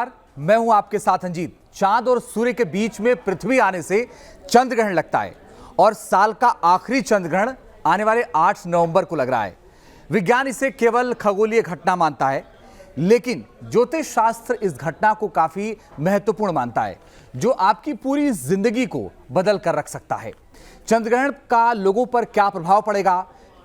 नमस्कार, मैं हूं आपके साथ अंजीत। चांद और सूर्य के बीच में पृथ्वी आने से चंद्र ग्रहण लगता है और साल का आखिरी चंद्र ग्रहण आने वाले 8 नवंबर को लग रहा है। विज्ञान इसे केवल खगोलीय घटना मानता है, लेकिन ज्योतिष शास्त्र इस घटना को काफी महत्वपूर्ण मानता है, जो आपकी पूरी जिंदगी को बदल कर रख सकता है। चंद्र ग्रहण का लोगों पर क्या प्रभाव पड़ेगा,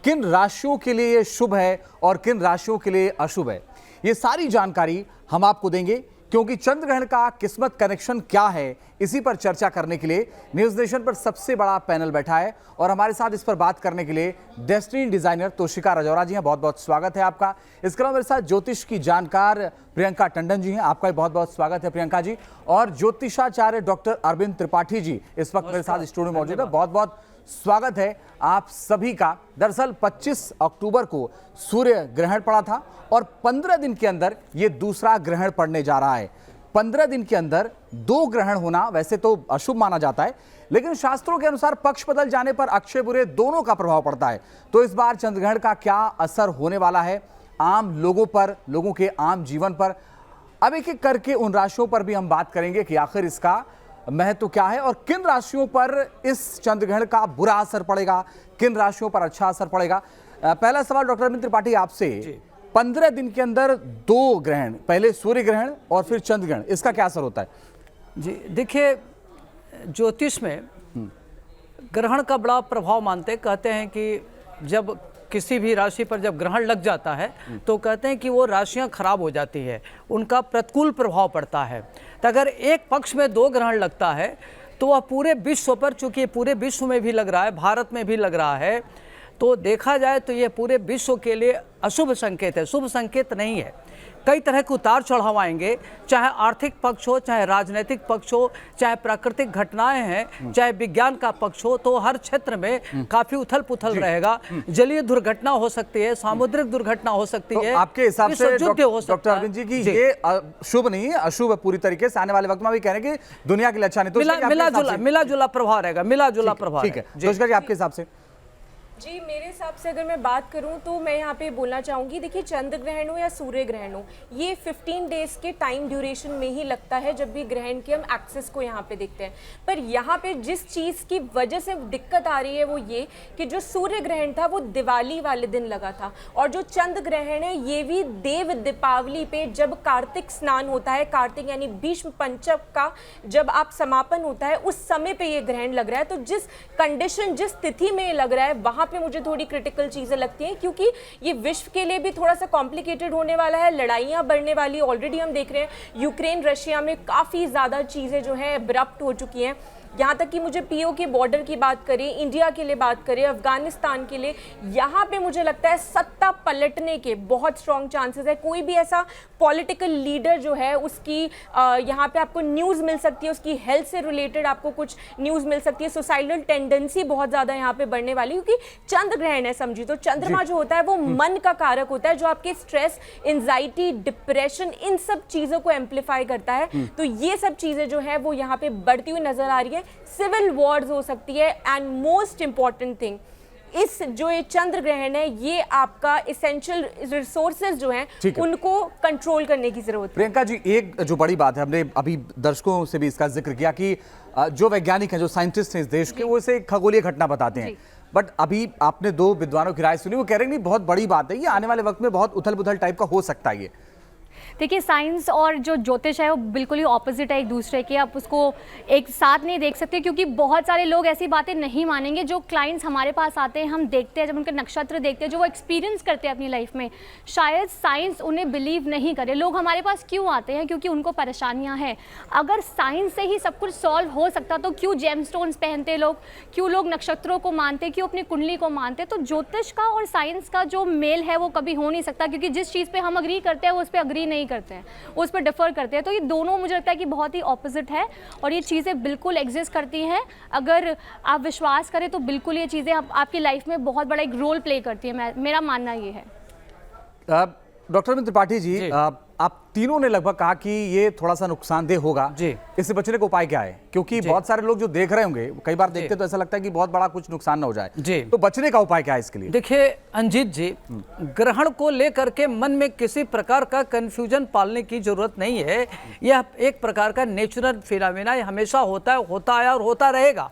किन राशियों के लिए यह शुभ है और किन राशियों के लिए अशुभ है, ये सारी जानकारी हम आपको देंगे। क्योंकि चंद्र ग्रहण का किस्मत कनेक्शन क्या है, इसी पर चर्चा करने के लिए न्यूज नेशन पर सबसे बड़ा पैनल बैठा है और हमारे साथ इस पर बात करने के लिए डेस्टिनी डिजाइनर तोशिका राजौरा जी हैं। बहुत बहुत स्वागत है आपका। इसके अलावा मेरे साथ ज्योतिष की जानकार प्रियंका टंडन जी हैं, आपका भी बहुत बहुत स्वागत है प्रियंका जी। और ज्योतिषाचार्य डॉक्टर अरविंद त्रिपाठी जी इस वक्त मेरे साथ स्टूडियो में मौजूद है। बहुत बहुत स्वागत है आप सभी का। दरअसल 25 अक्टूबर को सूर्य ग्रहण पड़ा था और 15 दिन के अंदर यह दूसरा ग्रहण पड़ने जा रहा है। 15 दिन के अंदर 2 ग्रहण होना वैसे तो अशुभ माना जाता है, लेकिन शास्त्रों के अनुसार पक्ष बदल जाने पर अच्छे बुरे दोनों का प्रभाव पड़ता है। तो इस बार चंद्र ग्रहण का क्या असर होने वाला है आम लोगों पर, लोगों के आम जीवन पर, अब एक एक करके उन राशियों पर भी हम बात करेंगे कि आखिर इसका महत्व क्या है और किन राशियों पर इस चंद्र ग्रहण का बुरा असर पड़ेगा, किन राशियों पर अच्छा असर पड़ेगा। पहला सवाल डॉक्टर अरविंद त्रिपाठी आपसे, 15 दिन के अंदर 2 ग्रहण, पहले सूर्य ग्रहण और फिर चंद्र ग्रहण, इसका क्या असर होता है? जी देखिए, ज्योतिष में ग्रहण का बड़ा प्रभाव मानते, कहते हैं कि जब किसी भी राशि पर जब ग्रहण लग जाता है तो कहते हैं कि वो राशियां खराब हो जाती है, उनका प्रतिकूल प्रभाव पड़ता है। तो अगर एक पक्ष में 2 ग्रहण लगता है तो वह पूरे विश्व पर, चूंकि पूरे विश्व में भी लग रहा है, भारत में भी लग रहा है, तो देखा जाए तो ये पूरे विश्व के लिए अशुभ संकेत है, शुभ संकेत नहीं है। कई तरह के उतार चढ़ाव आएंगे, चाहे आर्थिक पक्ष हो, चाहे राजनीतिक पक्ष हो, चाहे प्राकृतिक घटनाएं हैं, चाहे विज्ञान का पक्ष हो, तो हर क्षेत्र में काफी उथल पुथल रहेगा। जलीय दुर्घटना हो सकती है, सामुद्रिक दुर्घटना हो सकती है। आपके हिसाब से डॉक्टर अरविंद जी की ये शुभ नहीं है, अशुभ है पूरी तरीके से। आने वाले वक्त में भी कह रहे हैं कि दुनिया के लिए अच्छा नहीं, तो मिला जुला प्रभाव रहेगा, मिला जुला प्रभाव। ठीक है जोशिका जी, आपके हिसाब से? जी, मेरे हिसाब से अगर मैं बात करूं तो मैं यहाँ पे बोलना चाहूँगी, देखिए चंद्र ग्रहण हो या सूर्य ग्रहण हो, ये 15 डेज के टाइम ड्यूरेशन में ही लगता है जब भी ग्रहण के हम एक्सेस को यहाँ पे देखते हैं। पर यहाँ पे जिस चीज़ की वजह से दिक्कत आ रही है वो ये कि जो सूर्य ग्रहण था वो दिवाली वाले दिन लगा था, और जो चंद्र ग्रहण है ये भी देव दीपावली पे जब कार्तिक स्नान होता है, कार्तिक यानी भीष्म पंचक का जब आप समापन होता है उस समय पे ये ग्रहण लग रहा है। तो जिस कंडीशन, जिस तिथि में लग रहा है वहाँ पे मुझे थोड़ी क्रिटिकल चीजें लगती हैं, क्योंकि ये विश्व के लिए भी थोड़ा सा कॉम्प्लिकेटेड होने वाला है। लड़ाइयां बढ़ने वाली, ऑलरेडी हम देख रहे हैं यूक्रेन रशिया में काफी ज्यादा चीजें जो है अब्रप्ट हो चुकी हैं। यहाँ तक कि मुझे पीओ के बॉर्डर की बात करें, इंडिया के लिए बात करें, अफगानिस्तान के लिए, यहाँ पे मुझे लगता है सत्ता पलटने के बहुत स्ट्रॉन्ग चांसेस है। कोई भी ऐसा पॉलिटिकल लीडर जो है उसकी यहाँ पे आपको न्यूज़ मिल सकती है, उसकी हेल्थ से रिलेटेड आपको कुछ न्यूज़ मिल सकती है। सोसाइटल टेंडेंसी बहुत ज़्यादा यहाँ पे बढ़ने वाली, क्योंकि चंद्र ग्रहण है, समझी तो चंद्रमा जो होता है वो मन का कारक होता है, जो आपके स्ट्रेस, एंजाइटी, डिप्रेशन, इन सब चीज़ों को एम्पलीफाई करता है। तो ये सब चीज़ें जो है वो यहाँ पे बढ़ती हुई नजर आ रही है। सिविल वॉर्स हो सकती है, एंड मोस्ट इंपॉर्टेंट थिंग, इस जो ये चंद्र ग्रहण है ये आपका इसेंशियल रिसोर्सेज जो हैं उनको कंट्रोल करने की जरूरत है। प्रियंका जी, एक जो बड़ी बात है, हमने अभी दर्शकों से भी इसका जिक्र किया कि जो वैज्ञानिक हैं, जो साइंटिस्ट हैं इस देश के, वो इसे खगोलीय घटना बताते हैं, बट अभी आपने 2 विद्वानों की राय सुनी, वो कह रहे हैं नहीं बहुत बड़ी बात है, ये आने वाले वक्त में बहुत उथल पुथल टाइप का हो सकता है। ये देखिए, साइंस और जो ज्योतिष है वो बिल्कुल ही ऑपोजिट है एक दूसरे के, आप उसको एक साथ नहीं देख सकते, क्योंकि बहुत सारे लोग ऐसी बातें नहीं मानेंगे। जो क्लाइंट्स हमारे पास आते हैं, हम देखते हैं, जब उनके नक्षत्र देखते हैं, जो वो एक्सपीरियंस करते हैं अपनी लाइफ में, शायद साइंस उन्हें बिलीव नहीं करे। लोग हमारे पास क्यों आते हैं? क्योंकि उनको परेशानियां हैं। अगर साइंस से ही सब कुछ सॉल्व हो सकता तो क्यों जेमस्टोन्स पहनते लोग, क्यों लोग नक्षत्रों को मानते, क्यों अपनी कुंडली को मानते? तो ज्योतिष का और साइंस का जो मेल है वो कभी हो नहीं सकता, क्योंकि जिस चीज़ पर हम अग्री करते हैं वो उस पर अग्री नहीं करते हैं, उस पर डिफर करते हैं। तो ये दोनों मुझे लगता है कि बहुत ही ऑपोजिट है और ये चीज़ें बिल्कुल एग्जिस्ट करती हैं। अगर आप विश्वास करें तो बिल्कुल ये चीज़ें आपकी लाइफ में बहुत बड़ा एक रोल प्ले करती है, मेरा मानना ये है। डॉक्टर अरविंद त्रिपाठी जी, आप तीनों ने लगभग कहा कि ये थोड़ा सा नुकसानदेह होगा जी। इससे बचने का उपाय क्या है? क्योंकि बहुत सारे लोग जो देख रहे होंगे, कई बार देखते तो ऐसा लगता है कि बहुत बड़ा कुछ नुकसान ना हो जाए। जी। तो बचने का उपाय क्या है इसके लिए? देखिए अंजित जी, ग्रहण को लेकर के मन में किसी प्रकार का कंफ्यूजन पालने की जरूरत नहीं है। यह एक प्रकार का नेचुरल फिनोमेना हमेशा होता है और होता रहेगा।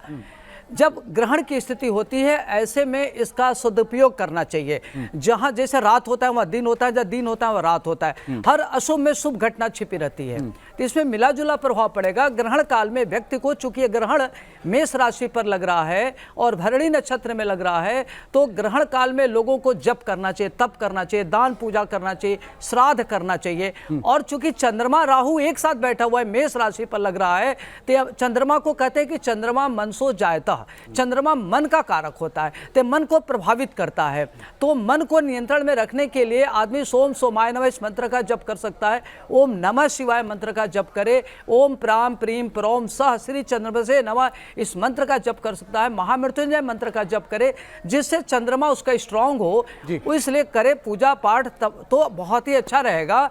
जब ग्रहण की स्थिति होती है ऐसे में इसका सदुपयोग करना चाहिए। जहां जैसे रात होता है वहां दिन होता है, जहां दिन होता है वहां रात होता है। हर अशुभ में शुभ घटना छिपी रहती है, तो इसमें मिला जुला प्रभाव पड़ेगा। ग्रहण काल में व्यक्ति को, चूंकि ग्रहण मेष राशि पर लग रहा है और भरणी नक्षत्र में लग रहा है, तो ग्रहण काल में लोगों को जप करना चाहिए, तप करना चाहिए, दान पूजा करना चाहिए, श्राद्ध करना चाहिए। और चूंकि चंद्रमा राहु एक साथ बैठा हुआ है, मेष राशि पर लग रहा है, तो चंद्रमा को कहते हैं कि चंद्रमा मनसो जायता, चंद्रमा मन का कारक होता है, तो मन को प्रभावित करता है। तो मन को नियंत्रण में रखने के लिए आदमी सोम सोमाय नमः इस मंत्र का जप कर सकता है। ओम नमः शिवाय मंत्र का जप करे। ओम प्राम प्रीम प्रोम सह श्री चंद्रमा से नमः इस मंत्र का जप कर सकता है। महामृत्युंजय मंत्र का जप करे, जिससे चंद्रमा उसका स्ट्रांग हो, इसलिए करे पूजा पाठ, तब तो बहुत ही अच्छा रहेगा।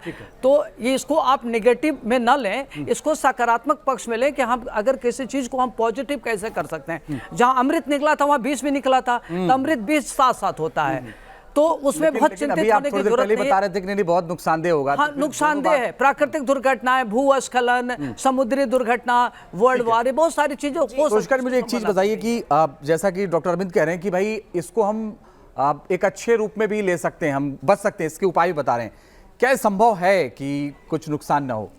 तो ये इसको आप नेगेटिव में न लें, इसको सकारात्मक पक्ष में लें कि हम अगर किसी चीज को हम पॉजिटिव कैसे कर सकते हैं। जहां अमृत निकला था वहां विष भी निकला था, तो अमृत भी साथ साथ होता है, तो उसमें बहुत चिंतित होने की जरूरत नहीं है। बता रहे थे कि नहीं बहुत नुकसानदेह होगा। हाँ, नुकसानदेह है। प्राकृतिक दुर्घटनाएं, भूस्खलन, समुद्री दुर्घटना, वर्ल्ड वॉर, बहुत सारी चीजें हो सकती हैं। मुझे एक चीज बताइए कि जैसा कि डॉक्टर अरविंद कह रहे हैं कि भाई इसको हम एक अच्छे रूप में भी ले सकते हैं, हम बच सकते हैं, इसके उपाय भी बता रहे हैं। क्या संभव है कि कुछ नुकसान ना हो?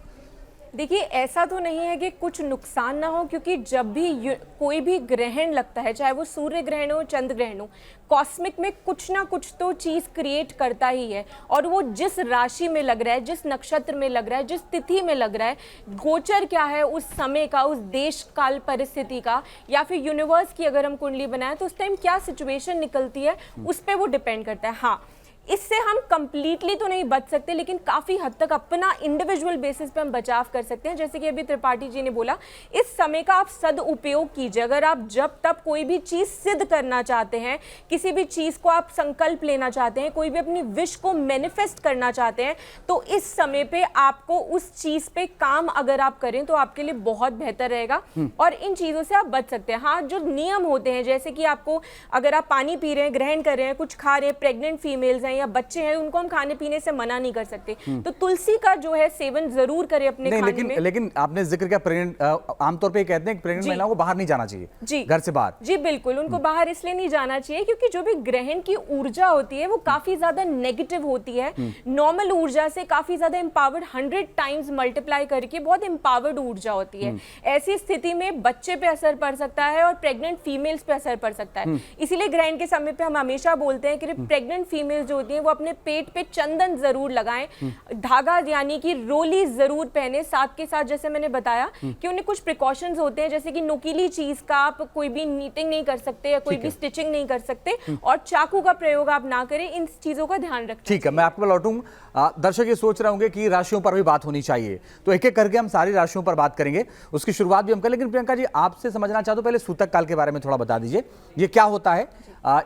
देखिए ऐसा तो नहीं है कि कुछ नुकसान ना हो, क्योंकि जब भी कोई भी ग्रहण लगता है, चाहे वो सूर्य ग्रहण हो, चंद्र ग्रहण हो, कॉस्मिक में कुछ ना कुछ तो चीज़ क्रिएट करता ही है। और वो जिस राशि में लग रहा है, जिस नक्षत्र में लग रहा है, जिस तिथि में लग रहा है, गोचर क्या है उस समय का, उस देश काल परिस्थिति का, या फिर यूनिवर्स की अगर हम कुंडली बनाएं तो उस टाइम क्या सिचुएशन निकलती है, उस पर वो डिपेंड करता है। हाँ, इससे हम कंप्लीटली तो नहीं बच सकते, लेकिन काफ़ी हद तक अपना इंडिविजुअल बेसिस पे हम बचाव कर सकते हैं। जैसे कि अभी त्रिपाठी जी ने बोला, इस समय का आप सदुपयोग कीजिए। अगर आप जब तब कोई भी चीज़ सिद्ध करना चाहते हैं, किसी भी चीज़ को आप संकल्प लेना चाहते हैं, कोई भी अपनी विश को मैनिफेस्ट करना चाहते हैं, तो इस समय पे आपको उस चीज़ पे काम अगर आप करें तो आपके लिए बहुत बेहतर रहेगा और इन चीज़ों से आप बच सकते हैं। हाँ, जो नियम होते हैं, जैसे कि आपको अगर आप पानी पी रहे हैं, ग्रहण कर रहे हैं, कुछ खा रहे हैं, प्रेग्नेंट फीमेल्स हैं या बच्चे हैं, उनको हम खाने पीने से मना नहीं कर सकते। तो तुलसी का जो है सेवन जरूर करें अपने खाने में। लेकिन आपने जिक्र किया प्रेग्नेंट, आमतौर पे कहते हैं कि प्रेग्नेंट महिलाओं को बाहर नहीं जाना चाहिए, जी, घर से बाहर। जी बिल्कुल, उनको बाहर इसलिए नहीं जाना चाहिए क्योंकि जो भी ग्रहण की ऊर्जा होती है वो काफी ज्यादा नेगेटिव होती है। नॉर्मल ऊर्जा से काफी ज्यादा इंपावर्ड, 100 टाइम्स मल्टीप्लाई करके बहुत इंपावर्ड ऊर्जा होती है। ऐसी स्थिति में बच्चे पे असर पड़ सकता है और प्रेग्नेंट फीमेल्स पे असर पड़ सकता है। इसीलिए ग्रहण के समय पे हम हमेशा बोलते हैं कि प्रेग्नेंट फीमेल्स जो होती हैं वो अपने पेट पे चंदन जरूर लगाएं, धागा यानी कि रोली जरूर पहने। साथ के साथ जैसे मैंने बताया कि उन्हें कुछ प्रिकॉशंस होते हैं, जैसे कि नुकीली चीज का आप कोई भी नीटिंग नहीं कर सकते या कोई भी स्टिचिंग नहीं कर सकते, और चाकू का प्रयोग आप ना करें। इन चीजों का ध्यान रखें। ठीक है, मैं आपको लौटूंगा। दर्शक ये सोच रहे होंगे कि राशियों पर भी बात होनी चाहिए, तो एक एक करके हम सारी राशियों पर बात करेंगे, उसकी शुरुआत भी हम करें। लेकिन प्रियंका जी, आपसे समझना चाहता हूं, पहले सूतक काल के बारे में थोड़ा बता दीजिए, ये क्या होता है,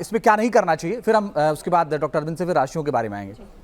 इसमें क्या नहीं करना चाहिए, फिर हम उसके बाद डॉक्टर अरविंद से फिर राशियों के बारे में आएंगे।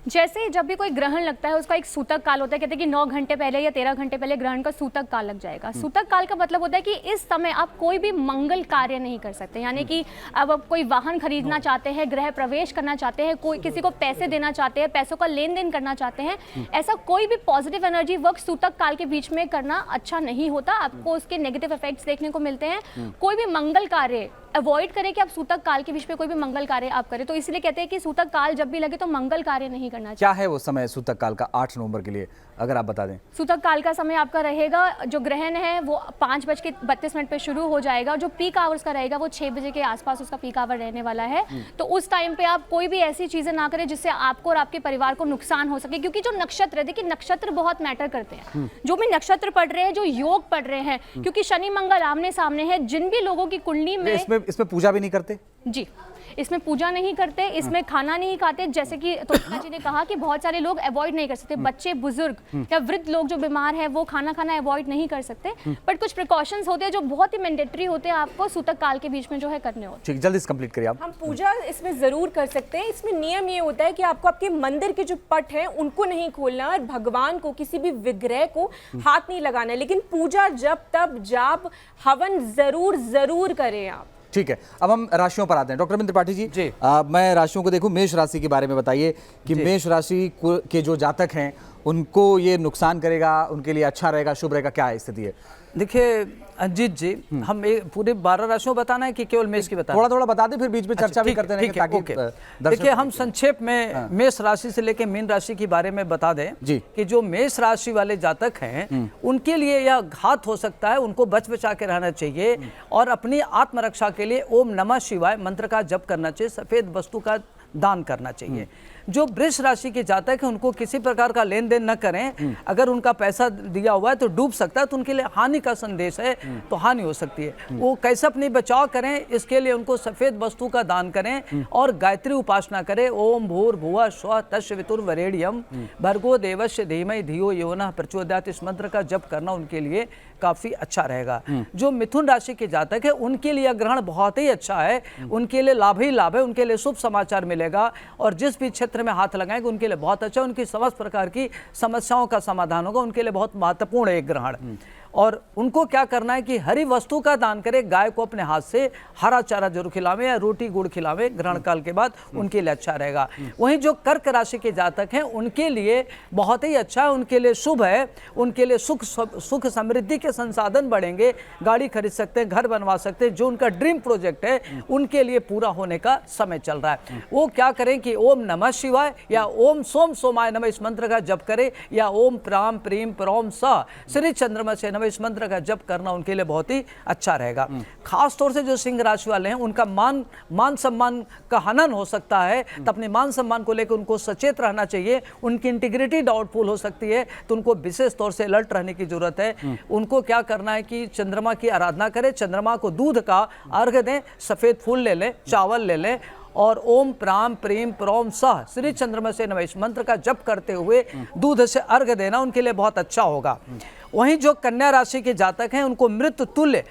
जैसे जब भी कोई ग्रहण लगता है उसका एक सूतक काल होता है। कहते हैं कि 9 घंटे पहले या 13 घंटे पहले ग्रहण का सूतक काल लग जाएगा। सूतक काल का मतलब होता है कि इस समय आप कोई भी मंगल कार्य नहीं कर सकते। यानी कि अब आप कोई वाहन खरीदना चाहते हैं, गृह प्रवेश करना चाहते हैं, कोई किसी को पैसे देना चाहते हैं, पैसों का लेन देन करना चाहते हैं, ऐसा कोई भी पॉजिटिव एनर्जी वर्क सूतक काल के बीच में करना अच्छा नहीं होता। आपको उसके नेगेटिव इफेक्ट्स देखने को मिलते हैं। कोई भी मंगल कार्य अवॉइड करें कि आप सूतक काल के बीच में कोई भी मंगल कार्य आप करें। तो इसलिए कहते हैं कि सूतक काल जब भी लगे तो मंगल कार्य नहीं करना चाहिए। क्या है वो समय सूतक काल का 8 नवंबर के लिए, अगर आप बता दें? सूतक काल का समय आपका रहेगा, जो ग्रहण है वो 5:32 पे शुरू हो जाएगा। जो पीक आवर्स का रहेगा वो 6 बजे के आसपास उसका पीक आवर रहने वाला है। तो उस टाइम पे आप कोई भी ऐसी चीजें ना करें जिससे आपको और आपके परिवार को नुकसान हो सके, क्योंकि जो नक्षत्र है, देखिए नक्षत्र बहुत मैटर करते हैं। जो भी नक्षत्र पढ़ रहे हैं, जो योग पढ़ रहे हैं, क्योंकि शनि मंगल आमने सामने है, जिन भी लोगों की कुंडली में इसमें पूजा भी नहीं करते जी, इसमें पूजा नहीं करते, इसमें खाना नहीं खाते, जैसे कि तुलसी जी ने कहा कि बहुत सारे लोग अवॉइड नहीं कर सकते, बच्चे, बुजुर्ग या वृद्ध लोग जो बीमार है वो खाना खाना अवॉइड नहीं कर सकते, बट कुछ प्रिकॉशंस होते हैं जो बहुत ही मैंडेटरी होते हैं, आपको सूतक काल के बीच में जो है करने होते हैं। ठीक, जल्दी से कंप्लीट करिए आप। हम पूजा इसमें जरूर कर सकते हैं। इसमें नियम ये होता है कि आपको आपके मंदिर के जो पट हैं उनको नहीं खोलना और भगवान को, किसी भी विग्रह को हाथ नहीं लगाना है, लेकिन पूजा जब तब जाप हवन जरूर करें आप। ठीक है, अब हम राशियों पर आते हैं। डॉक्टर त्रिपाठी जी, जी। मैं राशियों को देखूं, मेष राशि के बारे में बताइए कि मेष राशि के जो जातक हैं उनको ये नुकसान करेगा, उनके लिए अच्छा रहेगा, शुभ रहेगा, क्या स्थिति है? देखिए अजीत जी, हम पूरे 12 राशियों बताना है कि केवल मेष की बताना? थोड़ा थोड़ा बता दें, फिर बीच में चर्चा भी करते रहेंगे ताकि देखिए हम संक्षेप में मेष राशि से लेकर मीन राशि के बारे में बता दें जी कि जो मेष राशि वाले जातक हैं उनके लिए यह घात हो सकता है, उनको बच बचा के रहना चाहिए और अपनी आत्मरक्षा के लिए ओम नमः शिवाय मंत्र का जप करना चाहिए, सफेद वस्तु का दान करना चाहिए। जो वृष राशि के जातक हैं उनको किसी प्रकार का लेन देन न करें, अगर उनका पैसा दिया हुआ है तो डूब सकता है, तो उनके लिए हानि का संदेश है, तो हानि हो सकती है। वो कैसे अपनी बचाव करें, इसके लिए उनको सफेद वस्तु का दान करें और गायत्री उपासना करें। ओम भूर्भुवः स्वः तस्सवितुर्वरेण्यं भर्गो देवस्य धीमहि धियो यो नः प्रचोदयात्, इस मंत्र का जप करना उनके लिए काफी अच्छा रहेगा। जो मिथुन राशि के जातक है उनके लिए ग्रहण बहुत ही अच्छा है, उनके लिए लाभ ही लाभ है, उनके लिए शुभ समाचार मिलेगा और जिस भी क्षेत्र में हाथ लगाएंगे उनके लिए बहुत अच्छा, उनकी समस्त प्रकार की समस्याओं का समाधान होगा, उनके लिए बहुत महत्वपूर्ण है एक ग्रहण। और उनको क्या करना है कि हरी वस्तु का दान करें, गाय को अपने हाथ से हरा चारा जरूर खिलावे या रोटी गुड़ खिलावे ग्रहण काल के बाद, उनके लिए अच्छा रहेगा। वहीं जो कर्क राशि के जातक हैं उनके लिए बहुत ही अच्छा है, उनके लिए शुभ है, उनके लिए सुख समृद्धि के संसाधन बढ़ेंगे, गाड़ी खरीद सकते हैं, घर बनवा सकते हैं, जो उनका ड्रीम प्रोजेक्ट है उनके लिए पूरा होने का समय चल रहा है। वो क्या करें कि ओम नमः शिवाय या ओम सोम सोमाय नमः इस मंत्र का जप करें या ओम प्राम प्रीम प्रोम स श्री चंद्रमा से नमः इस मंत्र का जप करना उनके लिए बहुत ही अच्छा रहेगा। खास तौर से जो सिंह राशि वाले हैं उनका मान सम्मान का हनन हो सकता है, तो अपने मान सम्मान को लेकर उनको सचेत रहना चाहिए, उनकी इंटीग्रिटी डाउटफुल हो सकती है, तो उनको विशेष तौर से अलर्ट रहने की जरूरत है। उनको क्या करना है कि चंद्रमा की आराधना करें, चंद्रमा को दूध का अर्घ दें, सफेद फूल ले लें, चावल ले लें और ओम प्राम प्रीम प्रोम सह श्री चंद्रमा से नमः इस मंत्र का जप करते हुए दूध से अर्घ देना उनके लिए बहुत अच्छा होगा। वहीं जो कन्या राशि के जातक हैं उनको मृत्यु तुल्य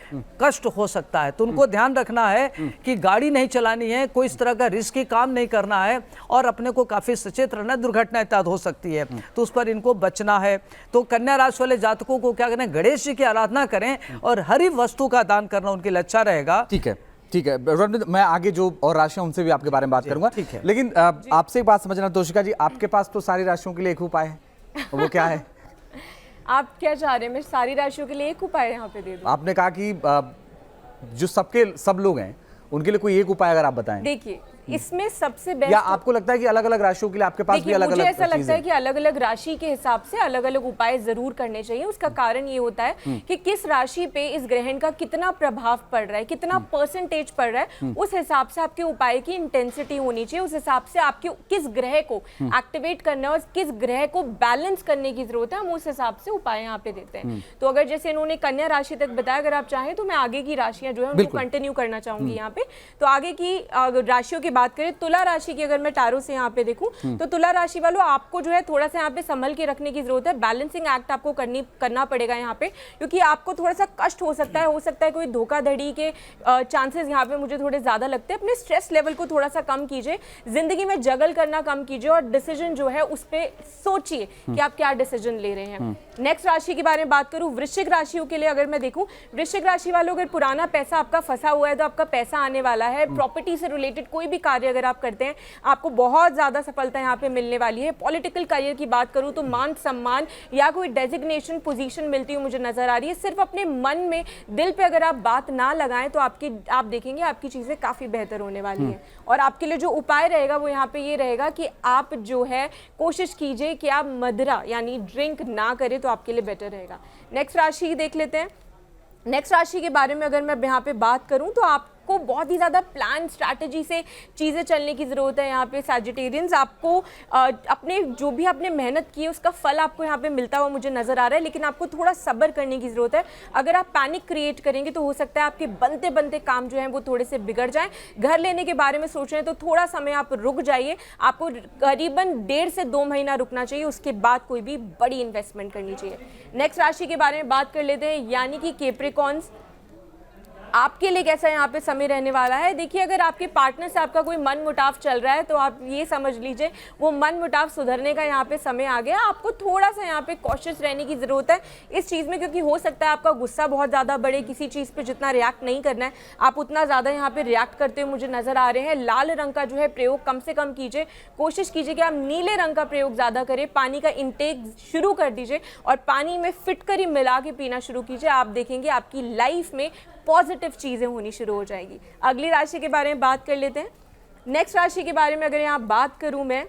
कष्ट हो सकता है, तो उनको ध्यान रखना है कि गाड़ी नहीं चलानी है, कोई इस तरह का रिस्की काम नहीं करना है और अपने को काफी सचेत रहना, दुर्घटना इत्यादि हो सकती है, तो उस पर इनको बचना है। तो कन्या राशि वाले जातकों को क्या करें, गणेश जी की आराधना करें और हरी वस्तु का दान करना उनके लिए अच्छा रहेगा। ठीक है, ठीक है, मैं आगे जो और राशियां उनसे भी आपके बारे में बात करूंगा, ठीक है। लेकिन आपसे एक बात समझना तोशिका जी, आपके पास तो सारी राशियों के लिए एक उपाय है, वो क्या है? आप क्या चाह रहे हैं, मैं सारी राशियों के लिए एक उपाय यहाँ पे दे दूं? आपने कहा कि जो सब लोग हैं उनके लिए कोई एक उपाय अगर आप बताएं। देखिए इसमें सबसे बेस्ट, या आपको लगता है कि अलग अलग राशियों के लिए आपके पास भी अलग अलग मुझे ऐसा लगता है कि अलग अलग राशि के हिसाब से अलग अलग उपाय जरूर करने चाहिए। उसका कारण ये होता है कि किस राशि पे इस ग्रहण का कितना प्रभाव पड़ रहा है, कितना परसेंटेज पड़ रहा है, उस हिसाब से आपके उपाय की इंटेंसिटी होनी चाहिए, उस हिसाब से आपके किस ग्रह को एक्टिवेट करना है और किस ग्रह को बैलेंस करने की जरूरत है, हम उस हिसाब से उपाय यहाँ पे देते हैं। तो अगर जैसे इन्होंने कन्या राशि तक बताया, अगर आप चाहें तो मैं आगे की राशियां जो है उनको कंटिन्यू करना चाहूंगी यहाँ पे। तो आगे की राशियों की बात करें, तुला राशि की अगर मैं टारो से यहाँ पे देखूं तो तुला राशि वालों आपको जो है थोड़ा सा यहाँ पे संभल के रखने की जरूरत है, बैलेंसिंग एक्ट आपको करना पड़ेगा यहाँ पे, क्योंकि आपको थोड़ा सा कष्ट हो सकता है कोई धोखाधड़ी के चांसेस यहाँ पे मुझे थोड़े ज्यादा लगते हैं। अपने स्ट्रेस लेवल को थोड़ा सा कम कीजिए, जिंदगी में जगल करना कम कीजिए और डिसीजन जो है उस पर सोचिए कि आप क्या डिसीजन ले रहे हैं। नेक्स्ट राशि के बारे में बात करूं, वृश्चिक राशियों के लिए अगर मैं देखूं, वृश्चिक राशि वालों अगर पुराना पैसा आपका फंसा हुआ है तो आपका पैसा आने वाला है। प्रॉपर्टी से रिलेटेड कोई भी कार्य अगर आप करते हैं आपको बहुत ज्यादा सफलता यहाँ पे मिलने वाली है। पॉलिटिकल करियर की बात करूं तो मान सम्मान या कोई डेजिग्नेशन पोजीशन मिलती हुई मुझे नजर आ रही है। सिर्फ अपने मन में दिल पे अगर आप बात ना लगाएं तो आप देखेंगे आपकी चीजें काफी बेहतर होने वाली है। और आपके लिए जो उपाय रहेगा वो यहाँ पे ये रहेगा कि आप जो है कोशिश कीजिए कि आप मदिरा यानी ड्रिंक ना करें तो आपके लिए बेटर रहेगा। नेक्स्ट राशि देख लेते हैं। नेक्स्ट राशि के बारे में अगर मैं यहाँ पे बात करूं तो आप आपको बहुत ही ज़्यादा प्लान स्ट्रैटेजी से चीज़ें चलने की ज़रूरत है। यहाँ पे सैजिटेरियंस, आपको अपने जो भी आपने मेहनत की है उसका फल आपको यहाँ पे मिलता हुआ मुझे नज़र आ रहा है, लेकिन आपको थोड़ा सब्र करने की ज़रूरत है। अगर आप पैनिक क्रिएट करेंगे तो हो सकता है आपके बनते बनते काम जो हैं वो थोड़े से बिगड़ जाएं। घर लेने के बारे में सोच रहे हैं तो थोड़ा समय आप रुक जाइए, आपको करीबन 1.5 से 2 महीना रुकना चाहिए, उसके बाद कोई भी बड़ी इन्वेस्टमेंट करनी चाहिए। नेक्स्ट राशि के बारे में बात कर लेते हैं, यानी कि कैप्रिकॉर्न्स। आपके लिए कैसा यहाँ पे समय रहने वाला है? देखिए, अगर आपके पार्टनर से आपका कोई मन मुटाव चल रहा है तो आप ये समझ लीजिए वो मन मुटाव सुधरने का यहाँ पे समय आ गया। आपको थोड़ा सा यहाँ पे कॉशियस रहने की ज़रूरत है इस चीज़ में, क्योंकि हो सकता है आपका गुस्सा बहुत ज़्यादा बढ़े। किसी चीज़ पे जितना रिएक्ट नहीं करना है आप उतना ज़्यादा यहाँ पे रिएक्ट करते हुए मुझे नज़र आ रहे हैं। लाल रंग का जो है प्रयोग कम से कम कीजिए, कोशिश कीजिए कि आप नीले रंग का प्रयोग ज़्यादा करें। पानी का इंटेक शुरू कर दीजिए और पानी में फिटकरी मिला के पीना शुरू कीजिए। आप देखेंगे आपकी लाइफ में पॉजिटिव चीज़ें होनी शुरू हो जाएगी। अगली राशि के बारे में बात कर लेते हैं। नेक्स्ट राशि के बारे में अगर यहाँ बात करूँ मैं,